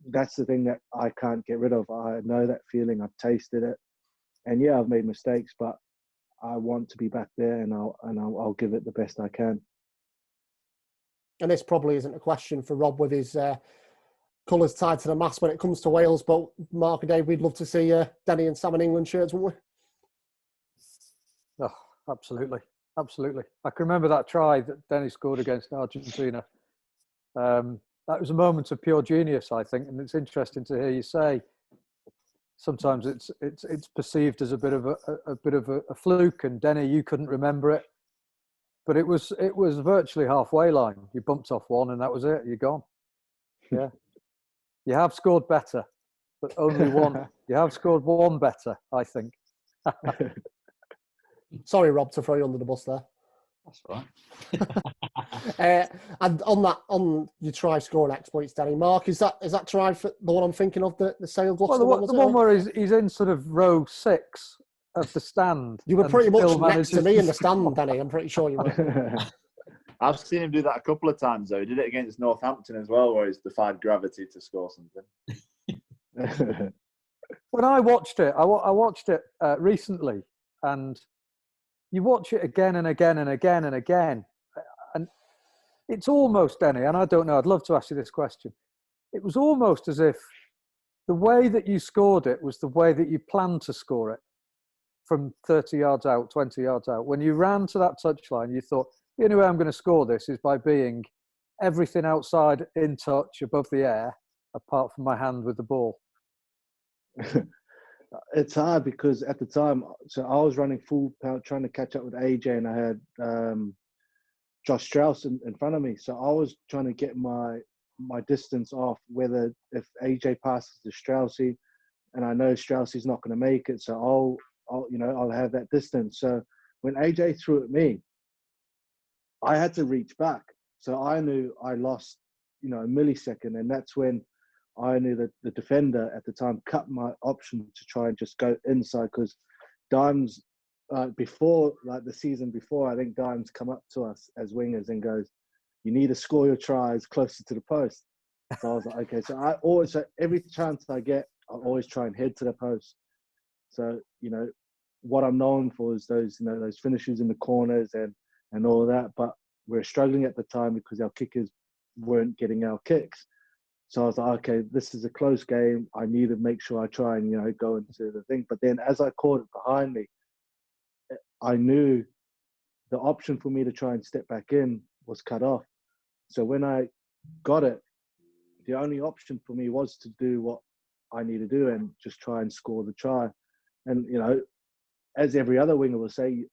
that's the thing that I can't get rid of. I know that feeling. I've tasted it. And yeah, I've made mistakes, but I want to be back there, and I'll give it the best I can. And this probably isn't a question for Rob with his colours tied to the mast when it comes to Wales, but Mark and Dave, we'd love to see Denny and Sam in England shirts, wouldn't we? Oh, absolutely. Absolutely. I can remember that try that Denny scored against Argentina. That was a moment of pure genius, I think, and it's interesting to hear you say sometimes it's perceived as a bit of a fluke, and Denny, you couldn't remember it, but it was virtually halfway line. You bumped off one, and that was it. You're gone. Yeah, you have scored better, but only one. You have scored one better, I think. Sorry, Rob, to throw you under the bus there. That's right. And on your try scoring exploits, Danny, Mark, is that try for the one I'm thinking of, the Sale Gloucester? Well, the one where he's in sort of row 6 of the stand. You were pretty much next to me in the stand, Danny. I'm pretty sure you were. I've seen him do that a couple of times, though. He did it against Northampton as well, where he's defied gravity to score something. When I watched it, I watched it recently, and you watch it again and again and again and again. And it's almost, Denny, and I don't know, I'd love to ask you this question. It was almost as if the way that you scored it was the way that you planned to score it, from 30 yards out, 20 yards out. When you ran to that touchline, you thought, the only way I'm going to score this is by being everything outside in touch above the air, apart from my hand with the ball. It's hard because at the time, so I was running full power, trying to catch up with AJ, and I had Josh Strauss in front of me. So I was trying to get my distance off, whether if AJ passes to Straussy, and I know Straussy's not going to make it, so I'll have that distance. So when AJ threw at me, I had to reach back. So I knew I lost, a millisecond, and that's when I knew that the defender at the time cut my option to try and just go inside, because Dimes, before, like the season before, I think Dimes come up to us as wingers and goes, you need to score your tries closer to the post. So I was like, okay. So every chance I get, I always try and head to the post. So, what I'm known for is those finishes in the corners and all that. But we're struggling at the time because our kickers weren't getting our kicks. So I was like, okay, this is a close game. I need to make sure I try and, go into the thing. But then as I caught it behind me, I knew the option for me to try and step back in was cut off. So when I got it, the only option for me was to do what I need to do and just try and score the try. And, as every other winger will say,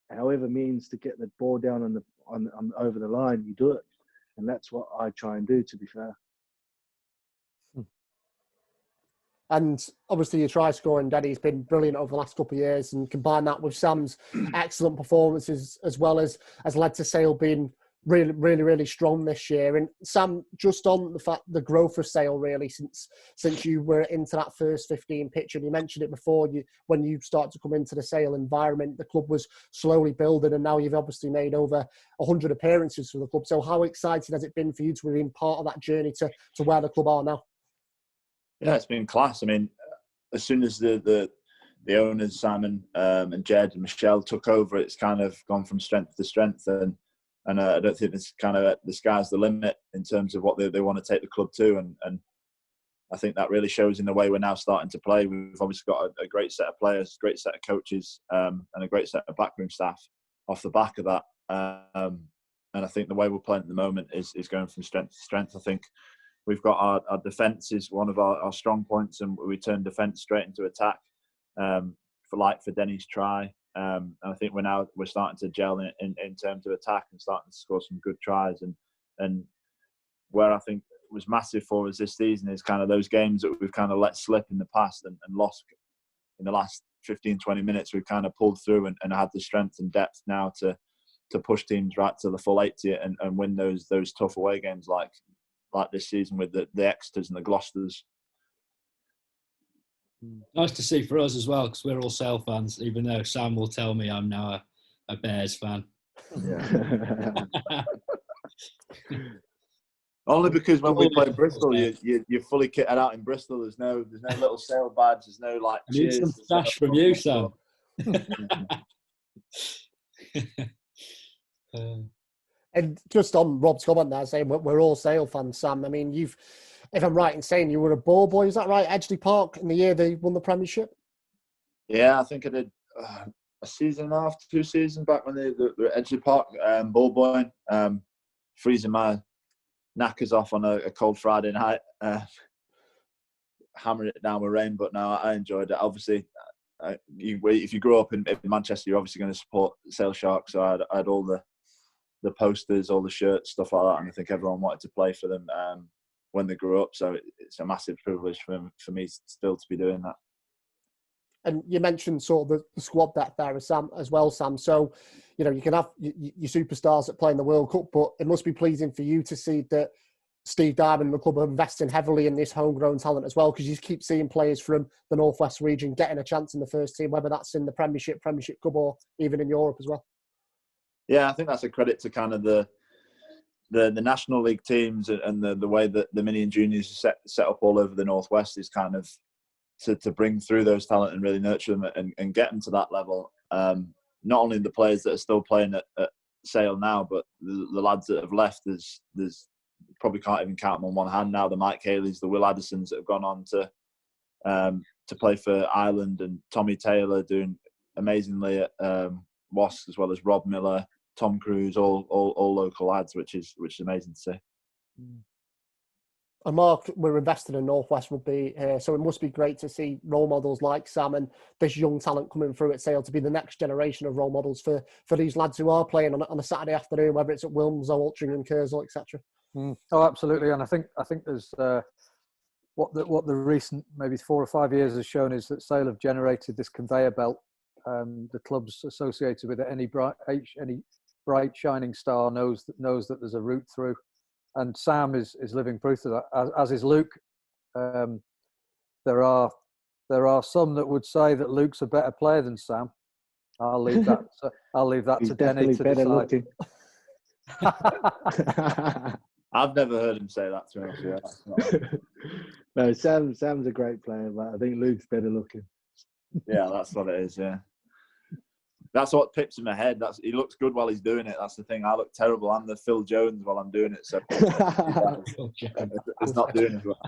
however means to get the ball down on over the line, you do it. And that's what I try and do, to be fair. And obviously your try scoring, Denny's been brilliant over the last couple of years, and combine that with Sam's excellent performances as well as led to Sale being really strong this year. And Sam, just on the growth of Sale really since you were into that first 15 picture, and you mentioned it before, when you started to come into the Sale environment, the club was slowly building, and now you've obviously made over 100 appearances for the club. So how exciting has it been for you to be part of that journey to where the club are now? Yeah, it's been class. I mean, as soon as the owners, Simon and Jed and Michelle, took over, it's kind of gone from strength to strength, and I don't think it's kind of the sky's the limit in terms of what they want to take the club to, and I think that really shows in the way we're now starting to play. We've obviously got a great set of players, great set of coaches, and a great set of backroom staff off the back of that. And I think the way we're playing at the moment is going from strength to strength. I think we've got our defence is one of our strong points, and we turn defence straight into attack for Denny's try. And I think we're starting to gel in terms of attack and starting to score some good tries. And where I think was massive for us this season is kind of those games that we've kind of let slip in the past and lost in the last 15, 20 minutes. We've kind of pulled through and had the strength and depth now to push teams right to the full 80 and win those tough away games like this season with the Exeters and the Gloucesters. Nice to see for us as well, because we're all Sale fans, even though Sam will tell me I'm now a Bears fan. Yeah. Only because when we play Bristol, you're fully kitted out in Bristol. There's no little Sale badge. There's no like. I need some stash from you, Sam. And just on Rob's comment there, saying we're all Sale fans, Sam. I mean, if I'm right in saying you were a ball boy, is that right? Edgeley Park in the year they won the Premiership? Yeah, I think I did a season and a half, 2 seasons back when they were at Edgeley Park, ball boy, freezing my knackers off on a cold Friday night, hammering it down with rain. But no, I enjoyed it. Obviously, if you grow up in Manchester, you're obviously going to support Sale Sharks. So I had all the posters, all the shirts, stuff like that, and I think everyone wanted to play for them when they grew up. So it's a massive privilege for me still to be doing that. And you mentioned sort of the squad depth there as well, Sam. So, you know, you can have your superstars that play in the World Cup, but it must be pleasing for you to see that Steve Diamond and the club are investing heavily in this homegrown talent as well, because you keep seeing players from the Northwest region getting a chance in the first team, whether that's in the Premiership Cup, or even in Europe as well. Yeah, I think that's a credit to kind of the National League teams and the way that the mini and juniors are set up all over the Northwest is kind of to bring through those talent and really nurture them and get them to that level. Not only the players that are still playing at Sale now, but the lads that have left, there's probably can't even count them on one hand now. The Mike Haleys, the Will Addisons that have gone on to play for Ireland, and Tommy Taylor doing amazingly at Wasps, as well as Rob Miller, Tom Cruise, all local lads, which is amazing to see. And Mark, we're invested in Northwest Rugby, so it must be great to see role models like Sam and this young talent coming through at Sale to be the next generation of role models for these lads who are playing on a Saturday afternoon, whether it's at Wilms or Altrincham, Kersal, etc. Oh, absolutely. And I think there's what the recent maybe 4 or 5 years has shown is that Sale have generated this conveyor belt. The clubs associated with it, any bright shining star knows that there's a route through. And Sam is living proof of that, as is Luke. There are some that would say that Luke's a better player than Sam. I'll leave that to Denny to decide. I've never heard him say that to me. No, Sam's a great player, but I think Luke's better looking. Yeah, that's what it is. Yeah. That's what pips in my head. He looks good while he's doing it. That's the thing. I look terrible. I'm the Phil Jones while I'm doing it. So it's not doing it well.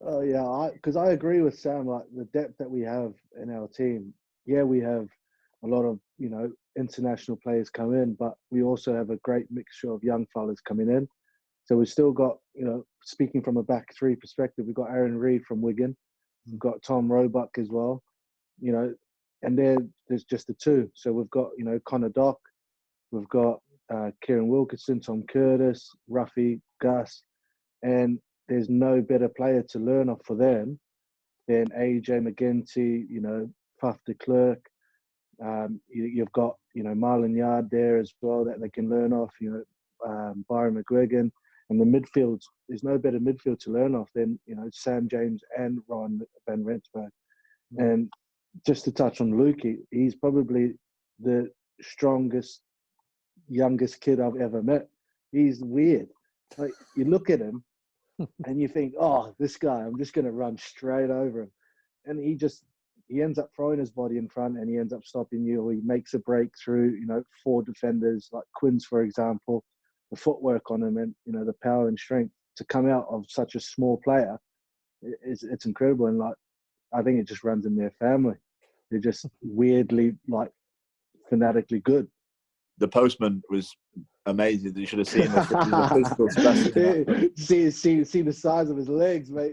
Oh yeah, because I agree with Sam. Like the depth that we have in our team. Yeah, we have a lot of international players come in, but we also have a great mixture of young fellas coming in. So we've still got speaking from a back three perspective, we've got Aaron Reid from Wigan, we've got Tom Roebuck as well. And there's just the two. So we've got, Connor Dock, we've got Kieran Wilkinson, Tom Curtis, Ruffy, Gus. And there's no better player to learn off for them than AJ McGinty, you know, Faf de Klerk. You've got, you know, Marlon Yard there as well that they can learn off, you know, Byron McGuigan. And the midfield, there's no better midfield to learn off than, you know, Sam James and Ron van Rensburg. And just to touch on Lukey, he's probably the strongest, youngest kid I've ever met. He's weird. Like, you look at him and you think, oh, this guy, I'm just going to run straight over him. And he ends up throwing his body in front and he ends up stopping you, or he makes a break through, you know, 4 defenders, like Quins, for example. The footwork on him and, you know, the power and strength to come out of such a small player, it's incredible. And, like, I think it just runs in their family. They're just weirdly, like, fanatically good. The postman was amazing. You should have seen this. He's a physical specimen. See the size of his legs, mate.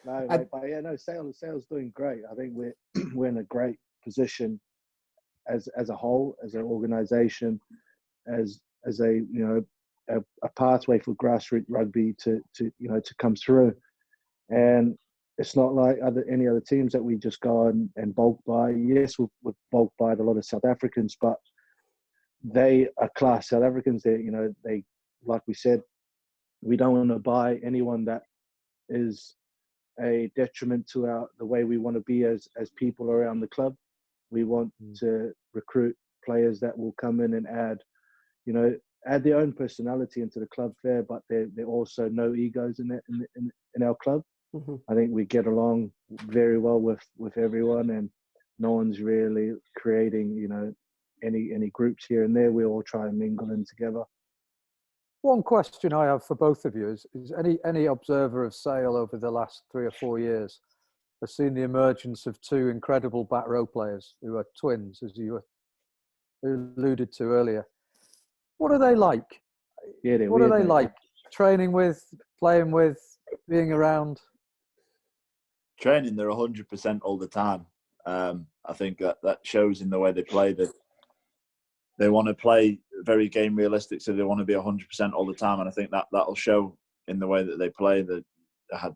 No, mate, but yeah, no, Sale's doing great. I think we're in a great position as a whole, as an organisation, as a, you know, a pathway for grassroots rugby to you know, to come through. And it's not like any other teams that we just go and bulk buy. Yes, we've bulk buyed a lot of South Africans, but they are class South Africans. They, you know, they, like we said, we don't want to buy anyone that is a detriment to the way we want to be as people around the club. We want to recruit players that will come in and add their own personality into the club fair, but they're also no egos in our club. Mm-hmm. I think we get along very well with everyone, and no one's really creating, you know, any groups here and there. We all try and mingle in together. One question I have for both of you is any observer of Sale over the last 3 or 4 years has seen the emergence of 2 incredible back row players who are twins, as you alluded to earlier. What are they like? Yeah, what are they like? Training with, playing with, being around? Training, they're 100% all the time. I think that shows in the way they play. That they want to play very game realistic, so they want to be 100% all the time. And I think that'll show in the way that they play. That they had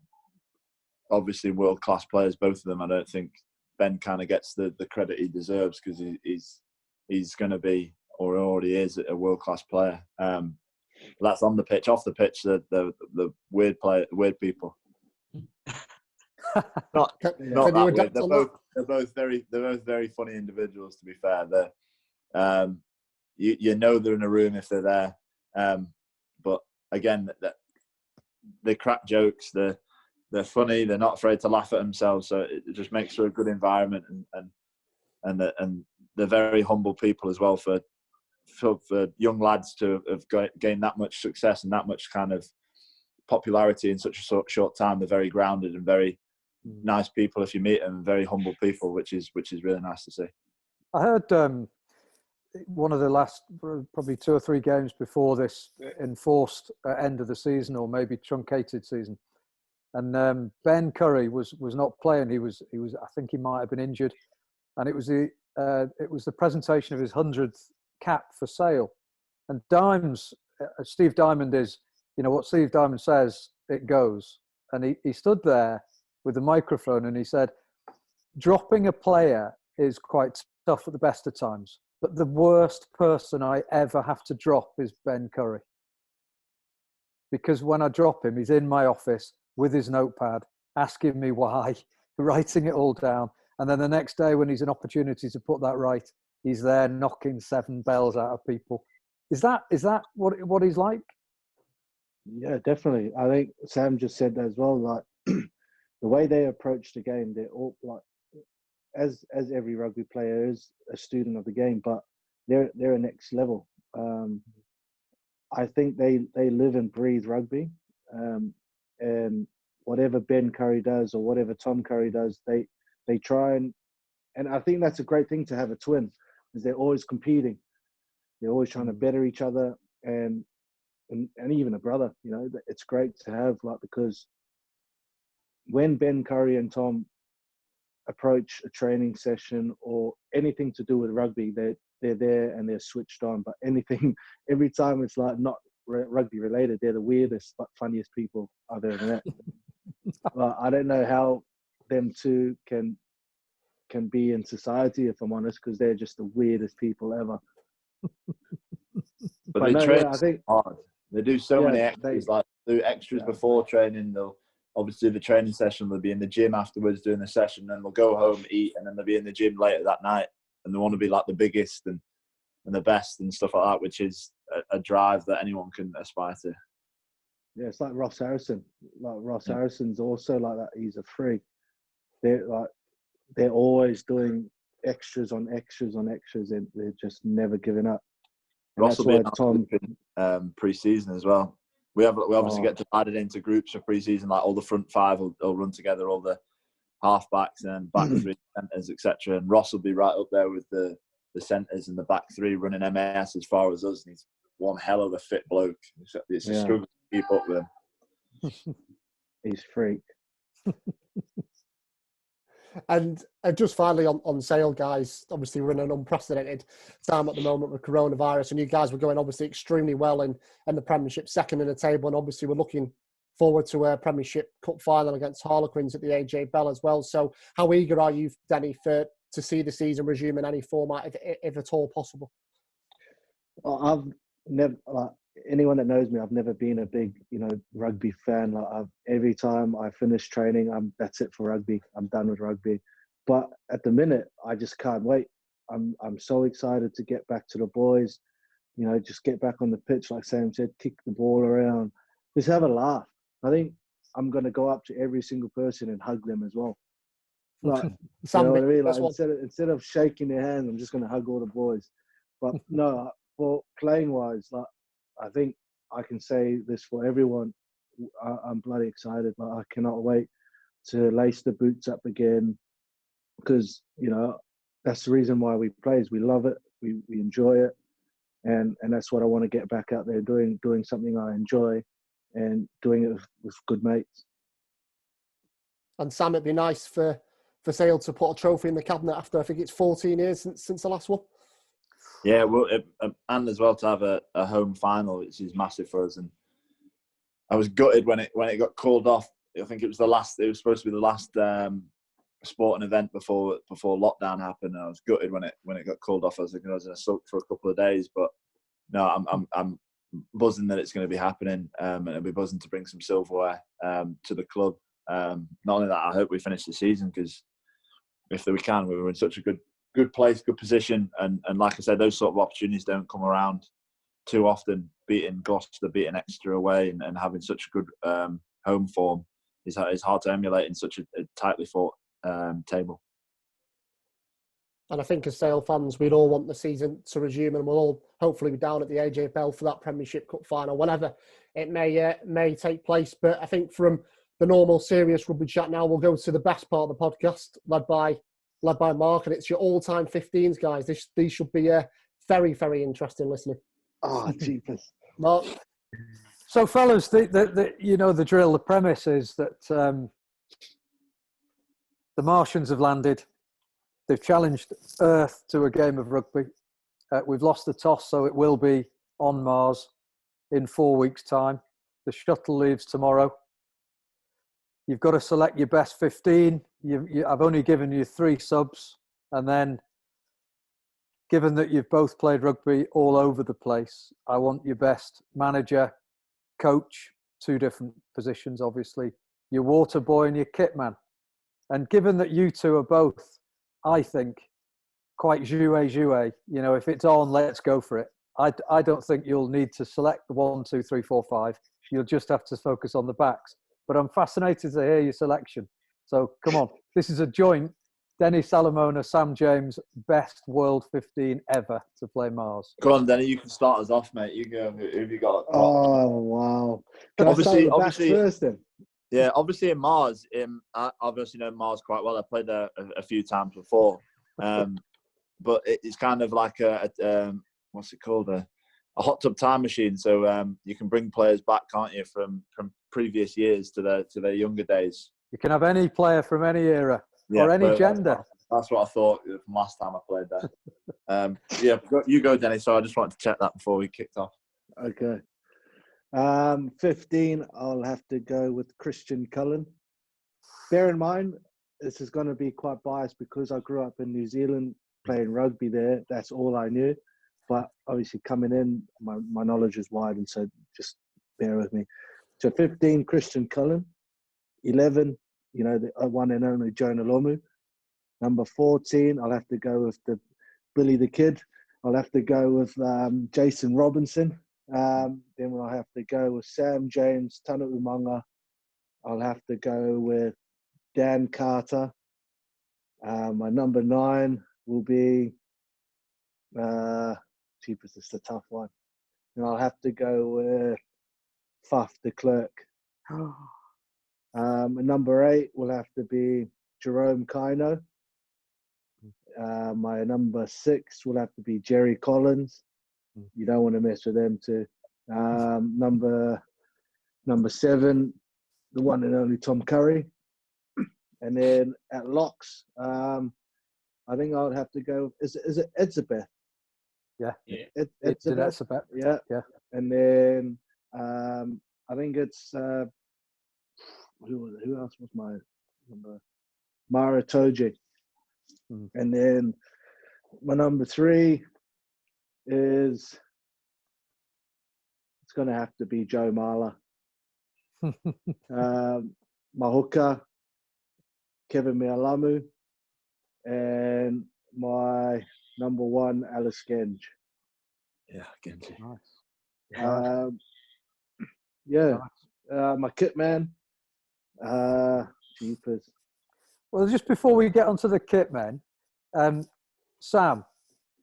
obviously world-class players, both of them. I don't think Ben kind of gets the credit he deserves, because he's going to be, or already is, a world-class player. That's on the pitch. Off the pitch, the weird people. Not that weird. They're both very funny individuals, to be fair. They're you know they're in a room if they're there. But again, they crack jokes. They're funny. They're not afraid to laugh at themselves. So it just makes for a good environment, and they're very humble people as well. For young lads to have gained that much success and that much kind of popularity in such a short time, they're very grounded and very nice people if you meet them, very humble people, which is really nice to see. I heard one of the last probably 2 or 3 games before this enforced end of the season, or maybe truncated season, and Ben Curry was not playing. He was I think he might have been injured, and it was the presentation of his 100th cap for Sale, and Steve Diamond is, you know, what Steve Diamond says, it goes. And he stood there with the microphone and he said, dropping a player is quite tough at the best of times, but the worst person I ever have to drop is Ben Curry. Because when I drop him, he's in my office with his notepad, asking me why, writing it all down. And then the next day when he's an opportunity to put that right, he's there knocking 7 bells out of people. Is that what he's like? Yeah, definitely. I think Sam just said that as well. Like the way they approach the game, they're all like, as every rugby player is a student of the game, but they're a next level. I think they live and breathe rugby, and whatever Ben Curry does or whatever Tom Curry does, they try and I think that's a great thing to have a twin, is they're always competing. They're always trying to better each other, and even a brother, you know. It's great to have, like, because when Ben Curry and Tom approach a training session or anything to do with rugby, they're there and they're switched on. But anything, every time it's like not rugby related, they're the weirdest but funniest people I've ever met. But I don't know how them two can be in society, if I'm honest, because they're just the weirdest people ever. But they no, train I think hard. They do so many extras, like do extras before training. They'll obviously the training session. They'll be in the gym afterwards doing the session, and they'll go home, eat, and then they'll be in the gym later that night. And they want to be like the biggest and the best and stuff like that, which is a drive that anyone can aspire to. Yeah, it's like Ross Harrison. Like Ross Harrison's also like that. He's a freak. They're always doing extras on extras on extras, and they're just never giving up. And Ross that's will be why Tom pre-season as well. We obviously get divided into groups for pre-season. Like all the front five will run together, all the half-backs and back three centres, etc. And Ross will be right up there with the centres and the back three running MAS as far as us. And he's one hell of a fit bloke. It's a struggle to keep up with him. He's freak. And just finally on Sale, guys, obviously we're in an unprecedented time at the moment with coronavirus, and you guys were going obviously extremely well in the Premiership, second in the table, and obviously we're looking forward to a Premiership Cup final against Harlequins at the AJ Bell as well. So how eager are you, Denny, to see the season resume in any format, if at all possible? Well, I've never, like anyone that knows me, I've never been a big, rugby fan. Like every time I finish training, that's it for rugby. I'm done with rugby. But at the minute, I just can't wait. I'm so excited to get back to the boys. Just get back on the pitch, like Sam said, kick the ball around, just have a laugh. I think I'm going to go up to every single person and hug them as well. Like, you know what I mean? Like instead of shaking their hands, I'm just going to hug all the boys. But no, for playing wise, like I think I can say this for everyone. I'm bloody excited. Like I cannot wait to lace the boots up again, because that's the reason why we play. Is we love it, we enjoy it, and that's what I want to get back out there doing something I enjoy, and doing it with good mates. And Sam, it'd be nice for Sale to put a trophy in the cabinet after I think it's 14 years since the last one. Yeah, well, and as well to have a home final, which is massive for us. And I was gutted when it got called off. I think it was supposed to be the last sporting event before lockdown happened. And I was gutted when it got called off. I was in a soak for a couple of days, but no, I'm buzzing that it's going to be happening, and it'll be buzzing to bring some silverware to the club. Not only that, I hope we finish the season, because if we can, we were in such a good place, good position, and like I said, those sort of opportunities don't come around too often. Beating Gloucester, beating Exeter away, and having such a good home form is hard to emulate in such a tightly fought table. And I think as Sale fans, we'd all want the season to resume, and we'll all hopefully be down at the AJ Bell for that Premiership Cup final, whenever it may take place. But I think from the normal serious rugby chat now, we'll go to the best part of the podcast, led by Mark, and it's your all-time 15s, guys. These should be very, very interesting listening. Oh, jeepers. Mark? So, fellas, the drill, the premise is that the Martians have landed. They've challenged Earth to a game of rugby. We've lost the toss, so it will be on Mars in 4 weeks' time. The shuttle leaves tomorrow. You've got to select your best 15. I've only given you 3 subs. And then, given that you've both played rugby all over the place, I want your best manager, coach, 2 different positions, obviously, your water boy and your kit man. And given that you two are both, I think, quite jouet. If it's on, let's go for it. I don't think you'll need to select the 1, 2, 3, 4, 5. You'll just have to focus on the backs. But I'm fascinated to hear your selection. So come on. This is a joint Denny Solomona, Sam James, best world 15 ever to play Mars. Come on, Denny, you can start us off, mate. You go. Who have you got? Oh, wow. Can I start with the backs first then? Yeah, obviously in Mars, I obviously know Mars quite well. I played there a few times before. But it's kind of like what's it called? A hot tub time machine. So you can bring players back, can't you, from previous years to their younger days. You can have any player from any era or any gender. That's what I thought from last time I played there. You go, Denny. So I just wanted to check that before we kicked off. Okay. 15, I'll have to go with Christian Cullen. Bear in mind, this is going to be quite biased because I grew up in New Zealand playing rugby there. That's all I knew. But obviously coming in, my knowledge is wide, and so just bear with me. So 15, Christian Cullen. 11, the one and only Jonah Lomu. Number 14, I'll have to go with the Billy the Kid. I'll have to go with Jason Robinson. Then I'll have to go with Sam James, Tana Umanga. I'll have to go with Dan Carter. My number 9 will be, cheapest, it's a tough one. And I'll have to go with Faf de Klerk. And number 8 will have to be Jerome Kaino. My number 6 will have to be Jerry Collins. You don't want to mess with them too. Number 7, the one and only Tom Curry. And then at locks, I think I would have to go. Is it Edzabeth? Yeah. Edzabeth. Yeah. And then I think it's who else was my number? Mara Toji. And then my number 3 is, it's going to have to be Joe Marler. My hooker, Kevin Mialamu, and my number 1, Alice Genge. Yeah, Genji. Nice. My kit man. Jeepers. Well, just before we get onto the kit men, Sam.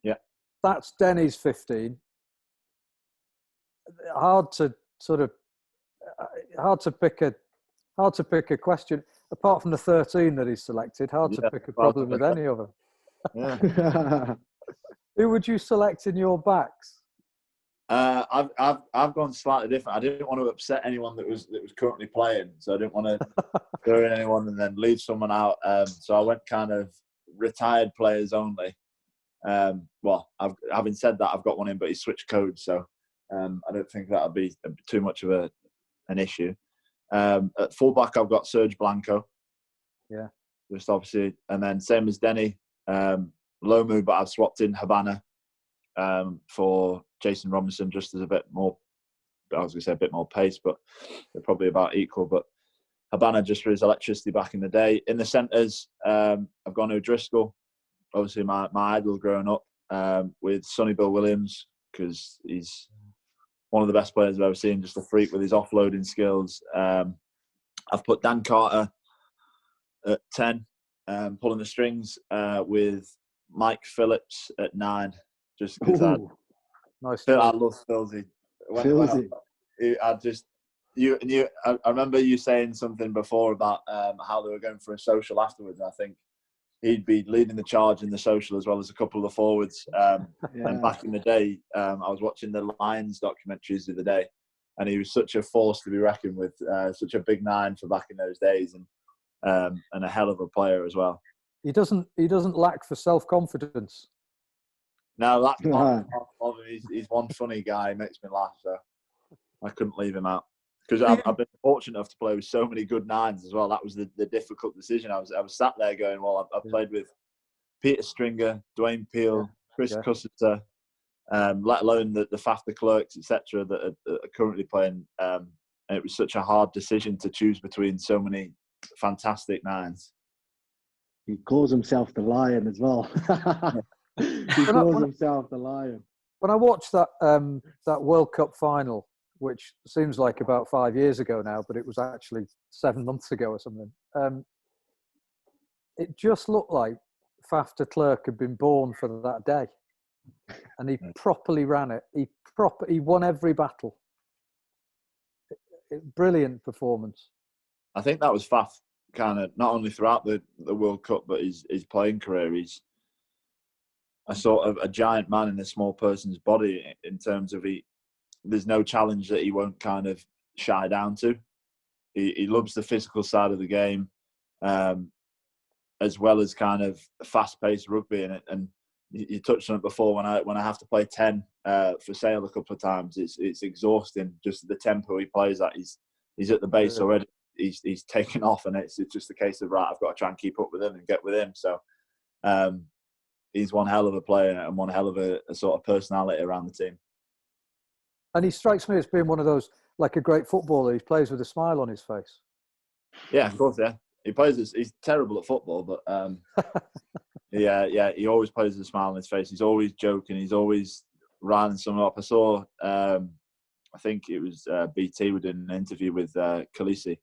Yeah. That's Denny's 15. Hard to pick a question apart from the 13 that he's selected. Hard to pick a problem with any of them. Yeah. Who would you select in your backs? I've gone slightly different. I didn't want to upset anyone that was currently playing, so I didn't want to throw in anyone and then leave someone out. So I went kind of retired players only. Having said that, I've got one in, but he switched codes, so I don't think that'll be too much of an issue. At fullback, I've got Serge Blanco. Yeah. Just obviously, and then same as Denny, Lomu, but I've swapped in Habana for Jason Robinson, just as a bit more, I was going to say a bit more pace, but they're probably about equal. But Habana just for his electricity back in the day. In the centres, I've gone O'Driscoll, obviously my idol growing up, with Sonny Bill Williams, because he's one of the best players I've ever seen, just a freak with his offloading skills. I've put Dan Carter at 10, pulling the strings, with Mike Phillips at 9, just because I love Philsy. I remember you saying something before about how they were going for a social afterwards. And I think he'd be leading the charge in the social as well as a couple of the forwards. And back in the day, I was watching the Lions documentaries the other day, and he was such a force to be reckoned with, such a big 9 for back in those days, and a hell of a player as well. He doesn't lack for self-confidence. No, that's part of him. He's one funny guy. He makes me laugh, so I couldn't leave him out. Because I've been fortunate enough to play with so many good 9s as well. That was the difficult decision. I was sat there going, well, I've played with Peter Stringer, Dwayne Peel, Chris Cussiter, let alone the Faf de Klerks, etc., that are currently playing. And it was such a hard decision to choose between so many fantastic 9s. He calls himself the Lion as well. He calls himself the Lion. When I watched that World Cup final, which seems like about 5 years ago now, but it was actually 7 months ago or something, it just looked like Faf de Klerk had been born for that day. And he properly ran it. He won every battle. Brilliant performance. I think that was Faf kind of not only throughout the World Cup, but his playing career. He's a sort of a giant man in a small person's body in terms of there's no challenge that he won't kind of shy down to. He loves the physical side of the game, as well as kind of fast-paced rugby. And you touched on it before. When I have to play 10 for Sale a couple of times, it's exhausting. Just the tempo he plays at. He's at the base already. He's taken off, and it's just a case of, right, I've got to try and keep up with him and get with him. So he's one hell of a player and one hell of a sort of personality around the team. And he strikes me as being one of those, like a great footballer. He plays with a smile on his face. Yeah, of course, yeah. He's terrible at football, but yeah, he always plays with a smile on his face. He's always joking. He's always riling someone up. I saw, I think it was BT were doing an interview with Khaleesi.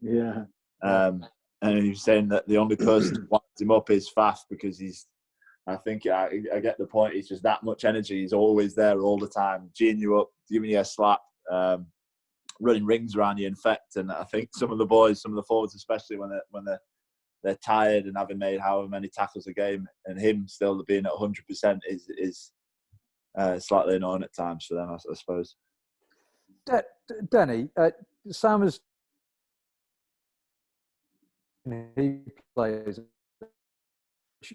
Yeah. And he was saying that the only person who winds him up is Faf, because I get the point. He's just that much energy. He's always there all the time, geeing you up, giving you a slap, running rings around you, in fact. And I think some of the boys, some of the forwards, especially when they're tired and having made however many tackles a game, and him still being at 100% is slightly annoying at times for them, I suppose. Denny, Sam has he plays.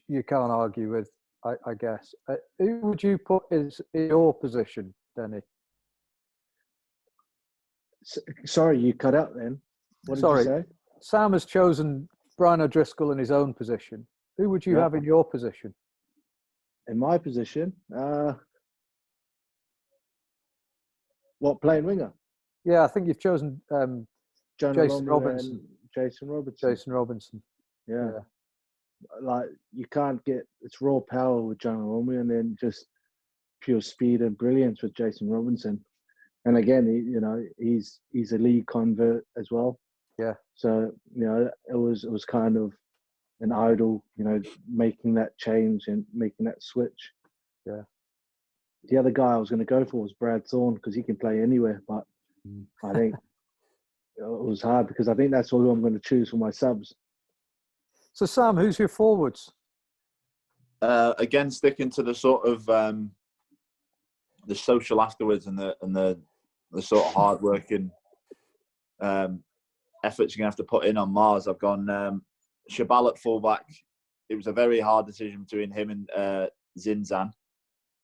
You can't argue with, I guess. Who would you put in your position, Denny? Sorry, you cut out then. What did you say? Sam has chosen Brian O'Driscoll in his own position. Who would you have in your position? In my position? What, playing winger? Yeah, I think you've chosen Jason Robinson. Jason Robinson. Yeah. Like, you can't get, it's raw power with John Romney, and then just pure speed and brilliance with Jason Robinson. And again, he's a league convert as well. Yeah. So, it was kind of an idol, making that change and making that switch. Yeah. The other guy I was going to go for was Brad Thorne, because he can play anywhere. But I think it was hard, because I think that's all I'm going to choose for my subs. So, Sam, who's your forwards? Again, sticking to the sort of the social afterwards and the sort of hard working efforts you're going to have to put in on Mars. I've gone Shabal at fullback. It was a very hard decision between him and Zinzan.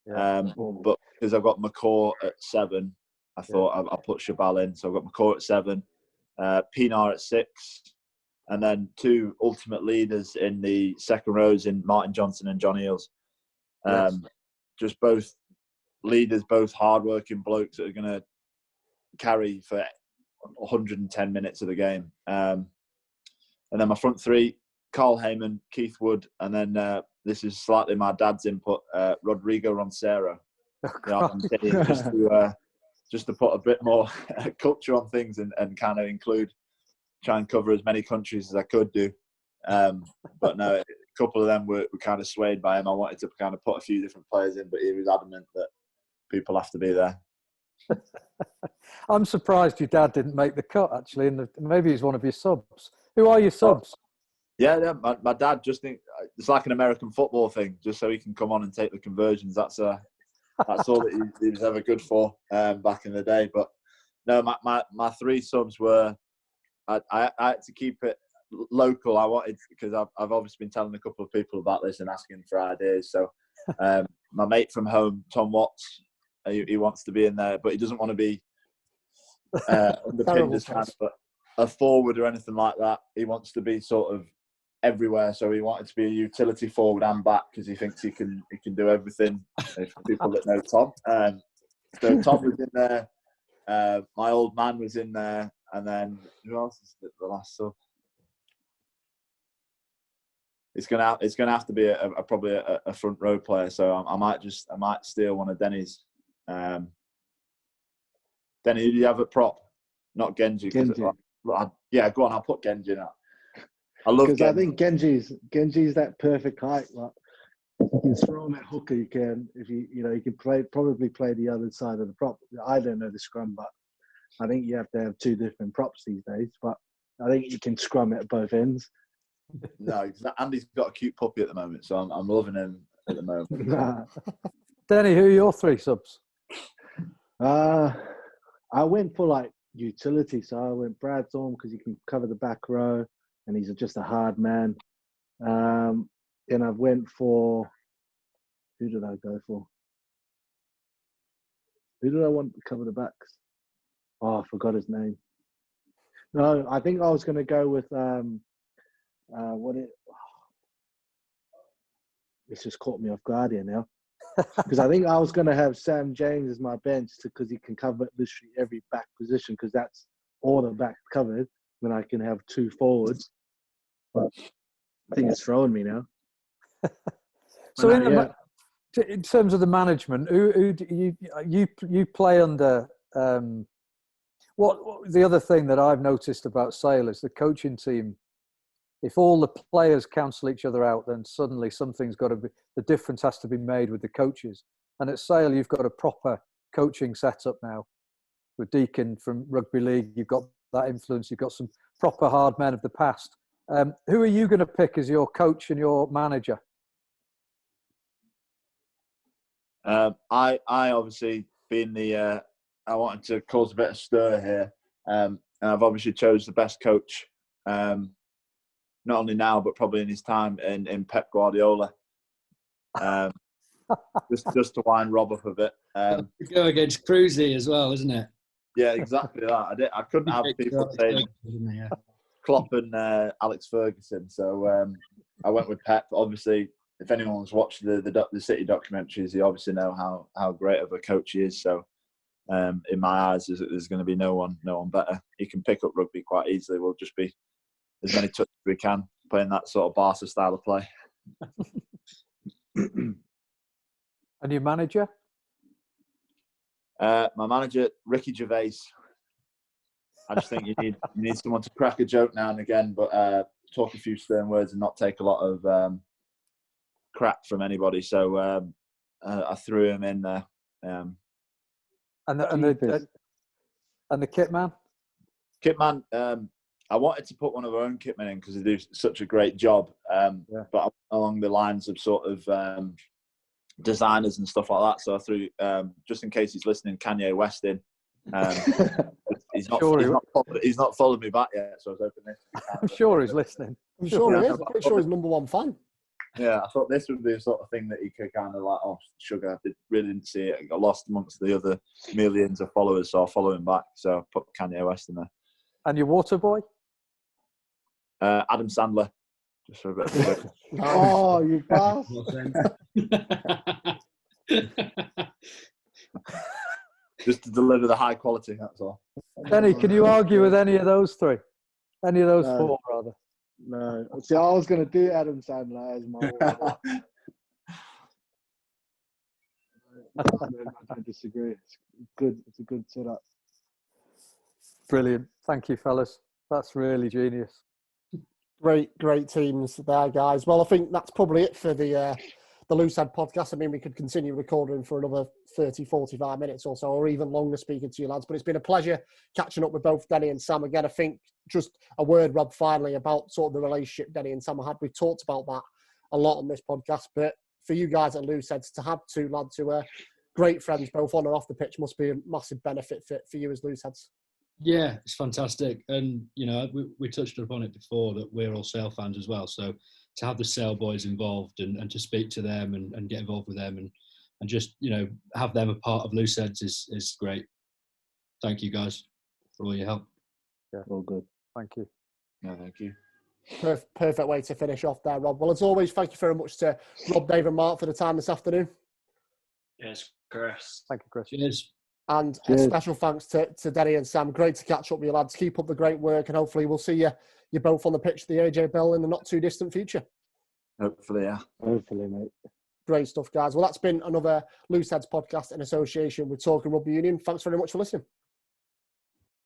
But because I've got McCaw at 7, I thought I'll put Shabal in. So I've got McCaw at 7, Pinar at 6, and then 2 ultimate leaders in the second rows in Martin Johnson and John Eales. Just both leaders, both hard-working blokes that are going to carry for 110 minutes of the game. And then my front 3, Carl Heyman, Keith Wood, and then this is slightly my dad's input, Rodrigo Roncero. Just to put a bit more culture on things and kind of try and cover as many countries as I could do. But no, a couple of them were kind of swayed by him. I wanted to kind of put a few different players in, but he was adamant that people have to be there. I'm surprised your dad didn't make the cut, actually. Maybe he's one of your subs. Who are your subs? Yeah, my dad just think it's like an American football thing, just so he can come on and take the conversions. That's all that he was ever good for back in the day. But no, my 3 subs were I had to keep it local. I wanted, because I've obviously been telling a couple of people about this and asking for ideas. So my mate from home, Tom Watts, he wants to be in there, but he doesn't want to be underpinned as kind of a forward or anything like that. He wants to be sort of everywhere. So he wanted to be a utility forward and back, because he thinks he can do everything. If people that know Tom, so Tom was in there. My old man was in there, and then who else is the last sub? It's gonna have to be probably a front row player. So I might steal one of Denny's. Denny, who do you have at prop? Not Genji. Genji. Yeah, go on. I'll put Genji in. I love Genji. Because I think Genji's that perfect height. Like, you can throw him at hooker. You can, if you can probably play the other side of the prop. I don't know the scrum, but I think you have to have 2 different props these days. But I think you can scrum at both ends. No, Andy's got a cute puppy at the moment, so I'm loving him at the moment. Denny, who are your 3 subs? I went for like utility, so I went Brad Thorne, because he can cover the back row and he's just a hard man. Then I went for Who did I go for? Who did I want to cover the backs? Oh, I forgot his name. No, I think I was going to go with this just caught me off guard here now. Because I think I was going to have Sam James as my bench because he can cover literally every back position because that's all the backs covered. Then I can have 2 forwards. But I think it's throwing me now. So in terms of the management, who do you play under? What the other thing that I've noticed about Sale is the coaching team. If all the players cancel each other out, then suddenly something's got to be. The difference has to be made with the coaches. And at Sale, you've got a proper coaching setup now. With Deacon from Rugby League, you've got that influence. You've got some proper hard men of the past. Who are you going to pick as your coach and your manager? I obviously being the I wanted to cause a bit of stir here, and I've obviously chose the best coach, not only now but probably in his time in Pep Guardiola. Just to wind Rob up a bit. Go against Cruzy as well, isn't it? Yeah, exactly that. I couldn't have people saying Klopp and Alex Ferguson, so I went with Pep. Obviously, if anyone's watched the City documentaries, you obviously know how great of a coach he is. So, in my eyes, there's going to be no one better. He can pick up rugby quite easily. We'll just be as many touches as we can, playing that sort of Barca style of play. And your manager? My manager, Ricky Gervais. I just think you need someone to crack a joke now and again, but talk a few stern words and not take a lot of crap from anybody. So I threw him in there. And the kit man? Kit man, I wanted to put one of our own kit men in because they do such a great job. But along the lines of sort of designers and stuff like that. So I threw, just in case he's listening, Kanye West in. He's not followed me back yet, so I was hoping this. I'm sure he's listening. I'm sure he is. I'm pretty sure he's #1 fan. Yeah, I thought this would be the sort of thing that he could kind of like, oh, sugar. I really didn't see it. I got lost amongst the other millions of followers, so I'll follow him back. So I put Kanye West in there. And your water boy? Adam Sandler. Just for a bit of a Oh, you bastard. Just to deliver the high quality, that's all. Denny, can you argue with any of those three? Any of those four, rather? No. See, I was going to do Adam Sandler as my I don't disagree. It's good. It's a good setup. Brilliant. Thank you, fellas. That's really genius. Great teams there, guys. Well, I think that's probably it for the LooseHeadz podcast. I mean, we could continue recording for another 30, 45 minutes or so, or even longer speaking to you lads. But it's been a pleasure catching up with both Denny and Sam again. I think just a word, Rob, finally, about sort of the relationship Denny and Sam had. We've talked about that a lot on this podcast. But for you guys at LooseHeadz to have two lads who are great friends, both on and off the pitch, must be a massive benefit for you as LooseHeadz. Yeah, it's fantastic. And, you know, we touched upon it before that we're all Sale fans as well. So to have the Sale boys involved and to speak to them and get involved with them and just, you know, have them a part of LooseHeadz is great. Thank you, guys, for all your help. Yeah, all good. Thank you. No, thank you. Perfect way to finish off there, Rob. Well, as always, thank you very much to Rob, Dave and Mark for the time this afternoon. Yes, Chris. Thank you, Chris. Cheers. And a special thanks to Denny and Sam. Great to catch up with you lads. Keep up the great work, and hopefully we'll see you both on the pitch of the AJ Bell in the not too distant future. Hopefully, yeah. Hopefully, mate. Great stuff, guys. Well, that's been another LooseHeadz podcast in association with Talking Rugby Union. Thanks very much for listening.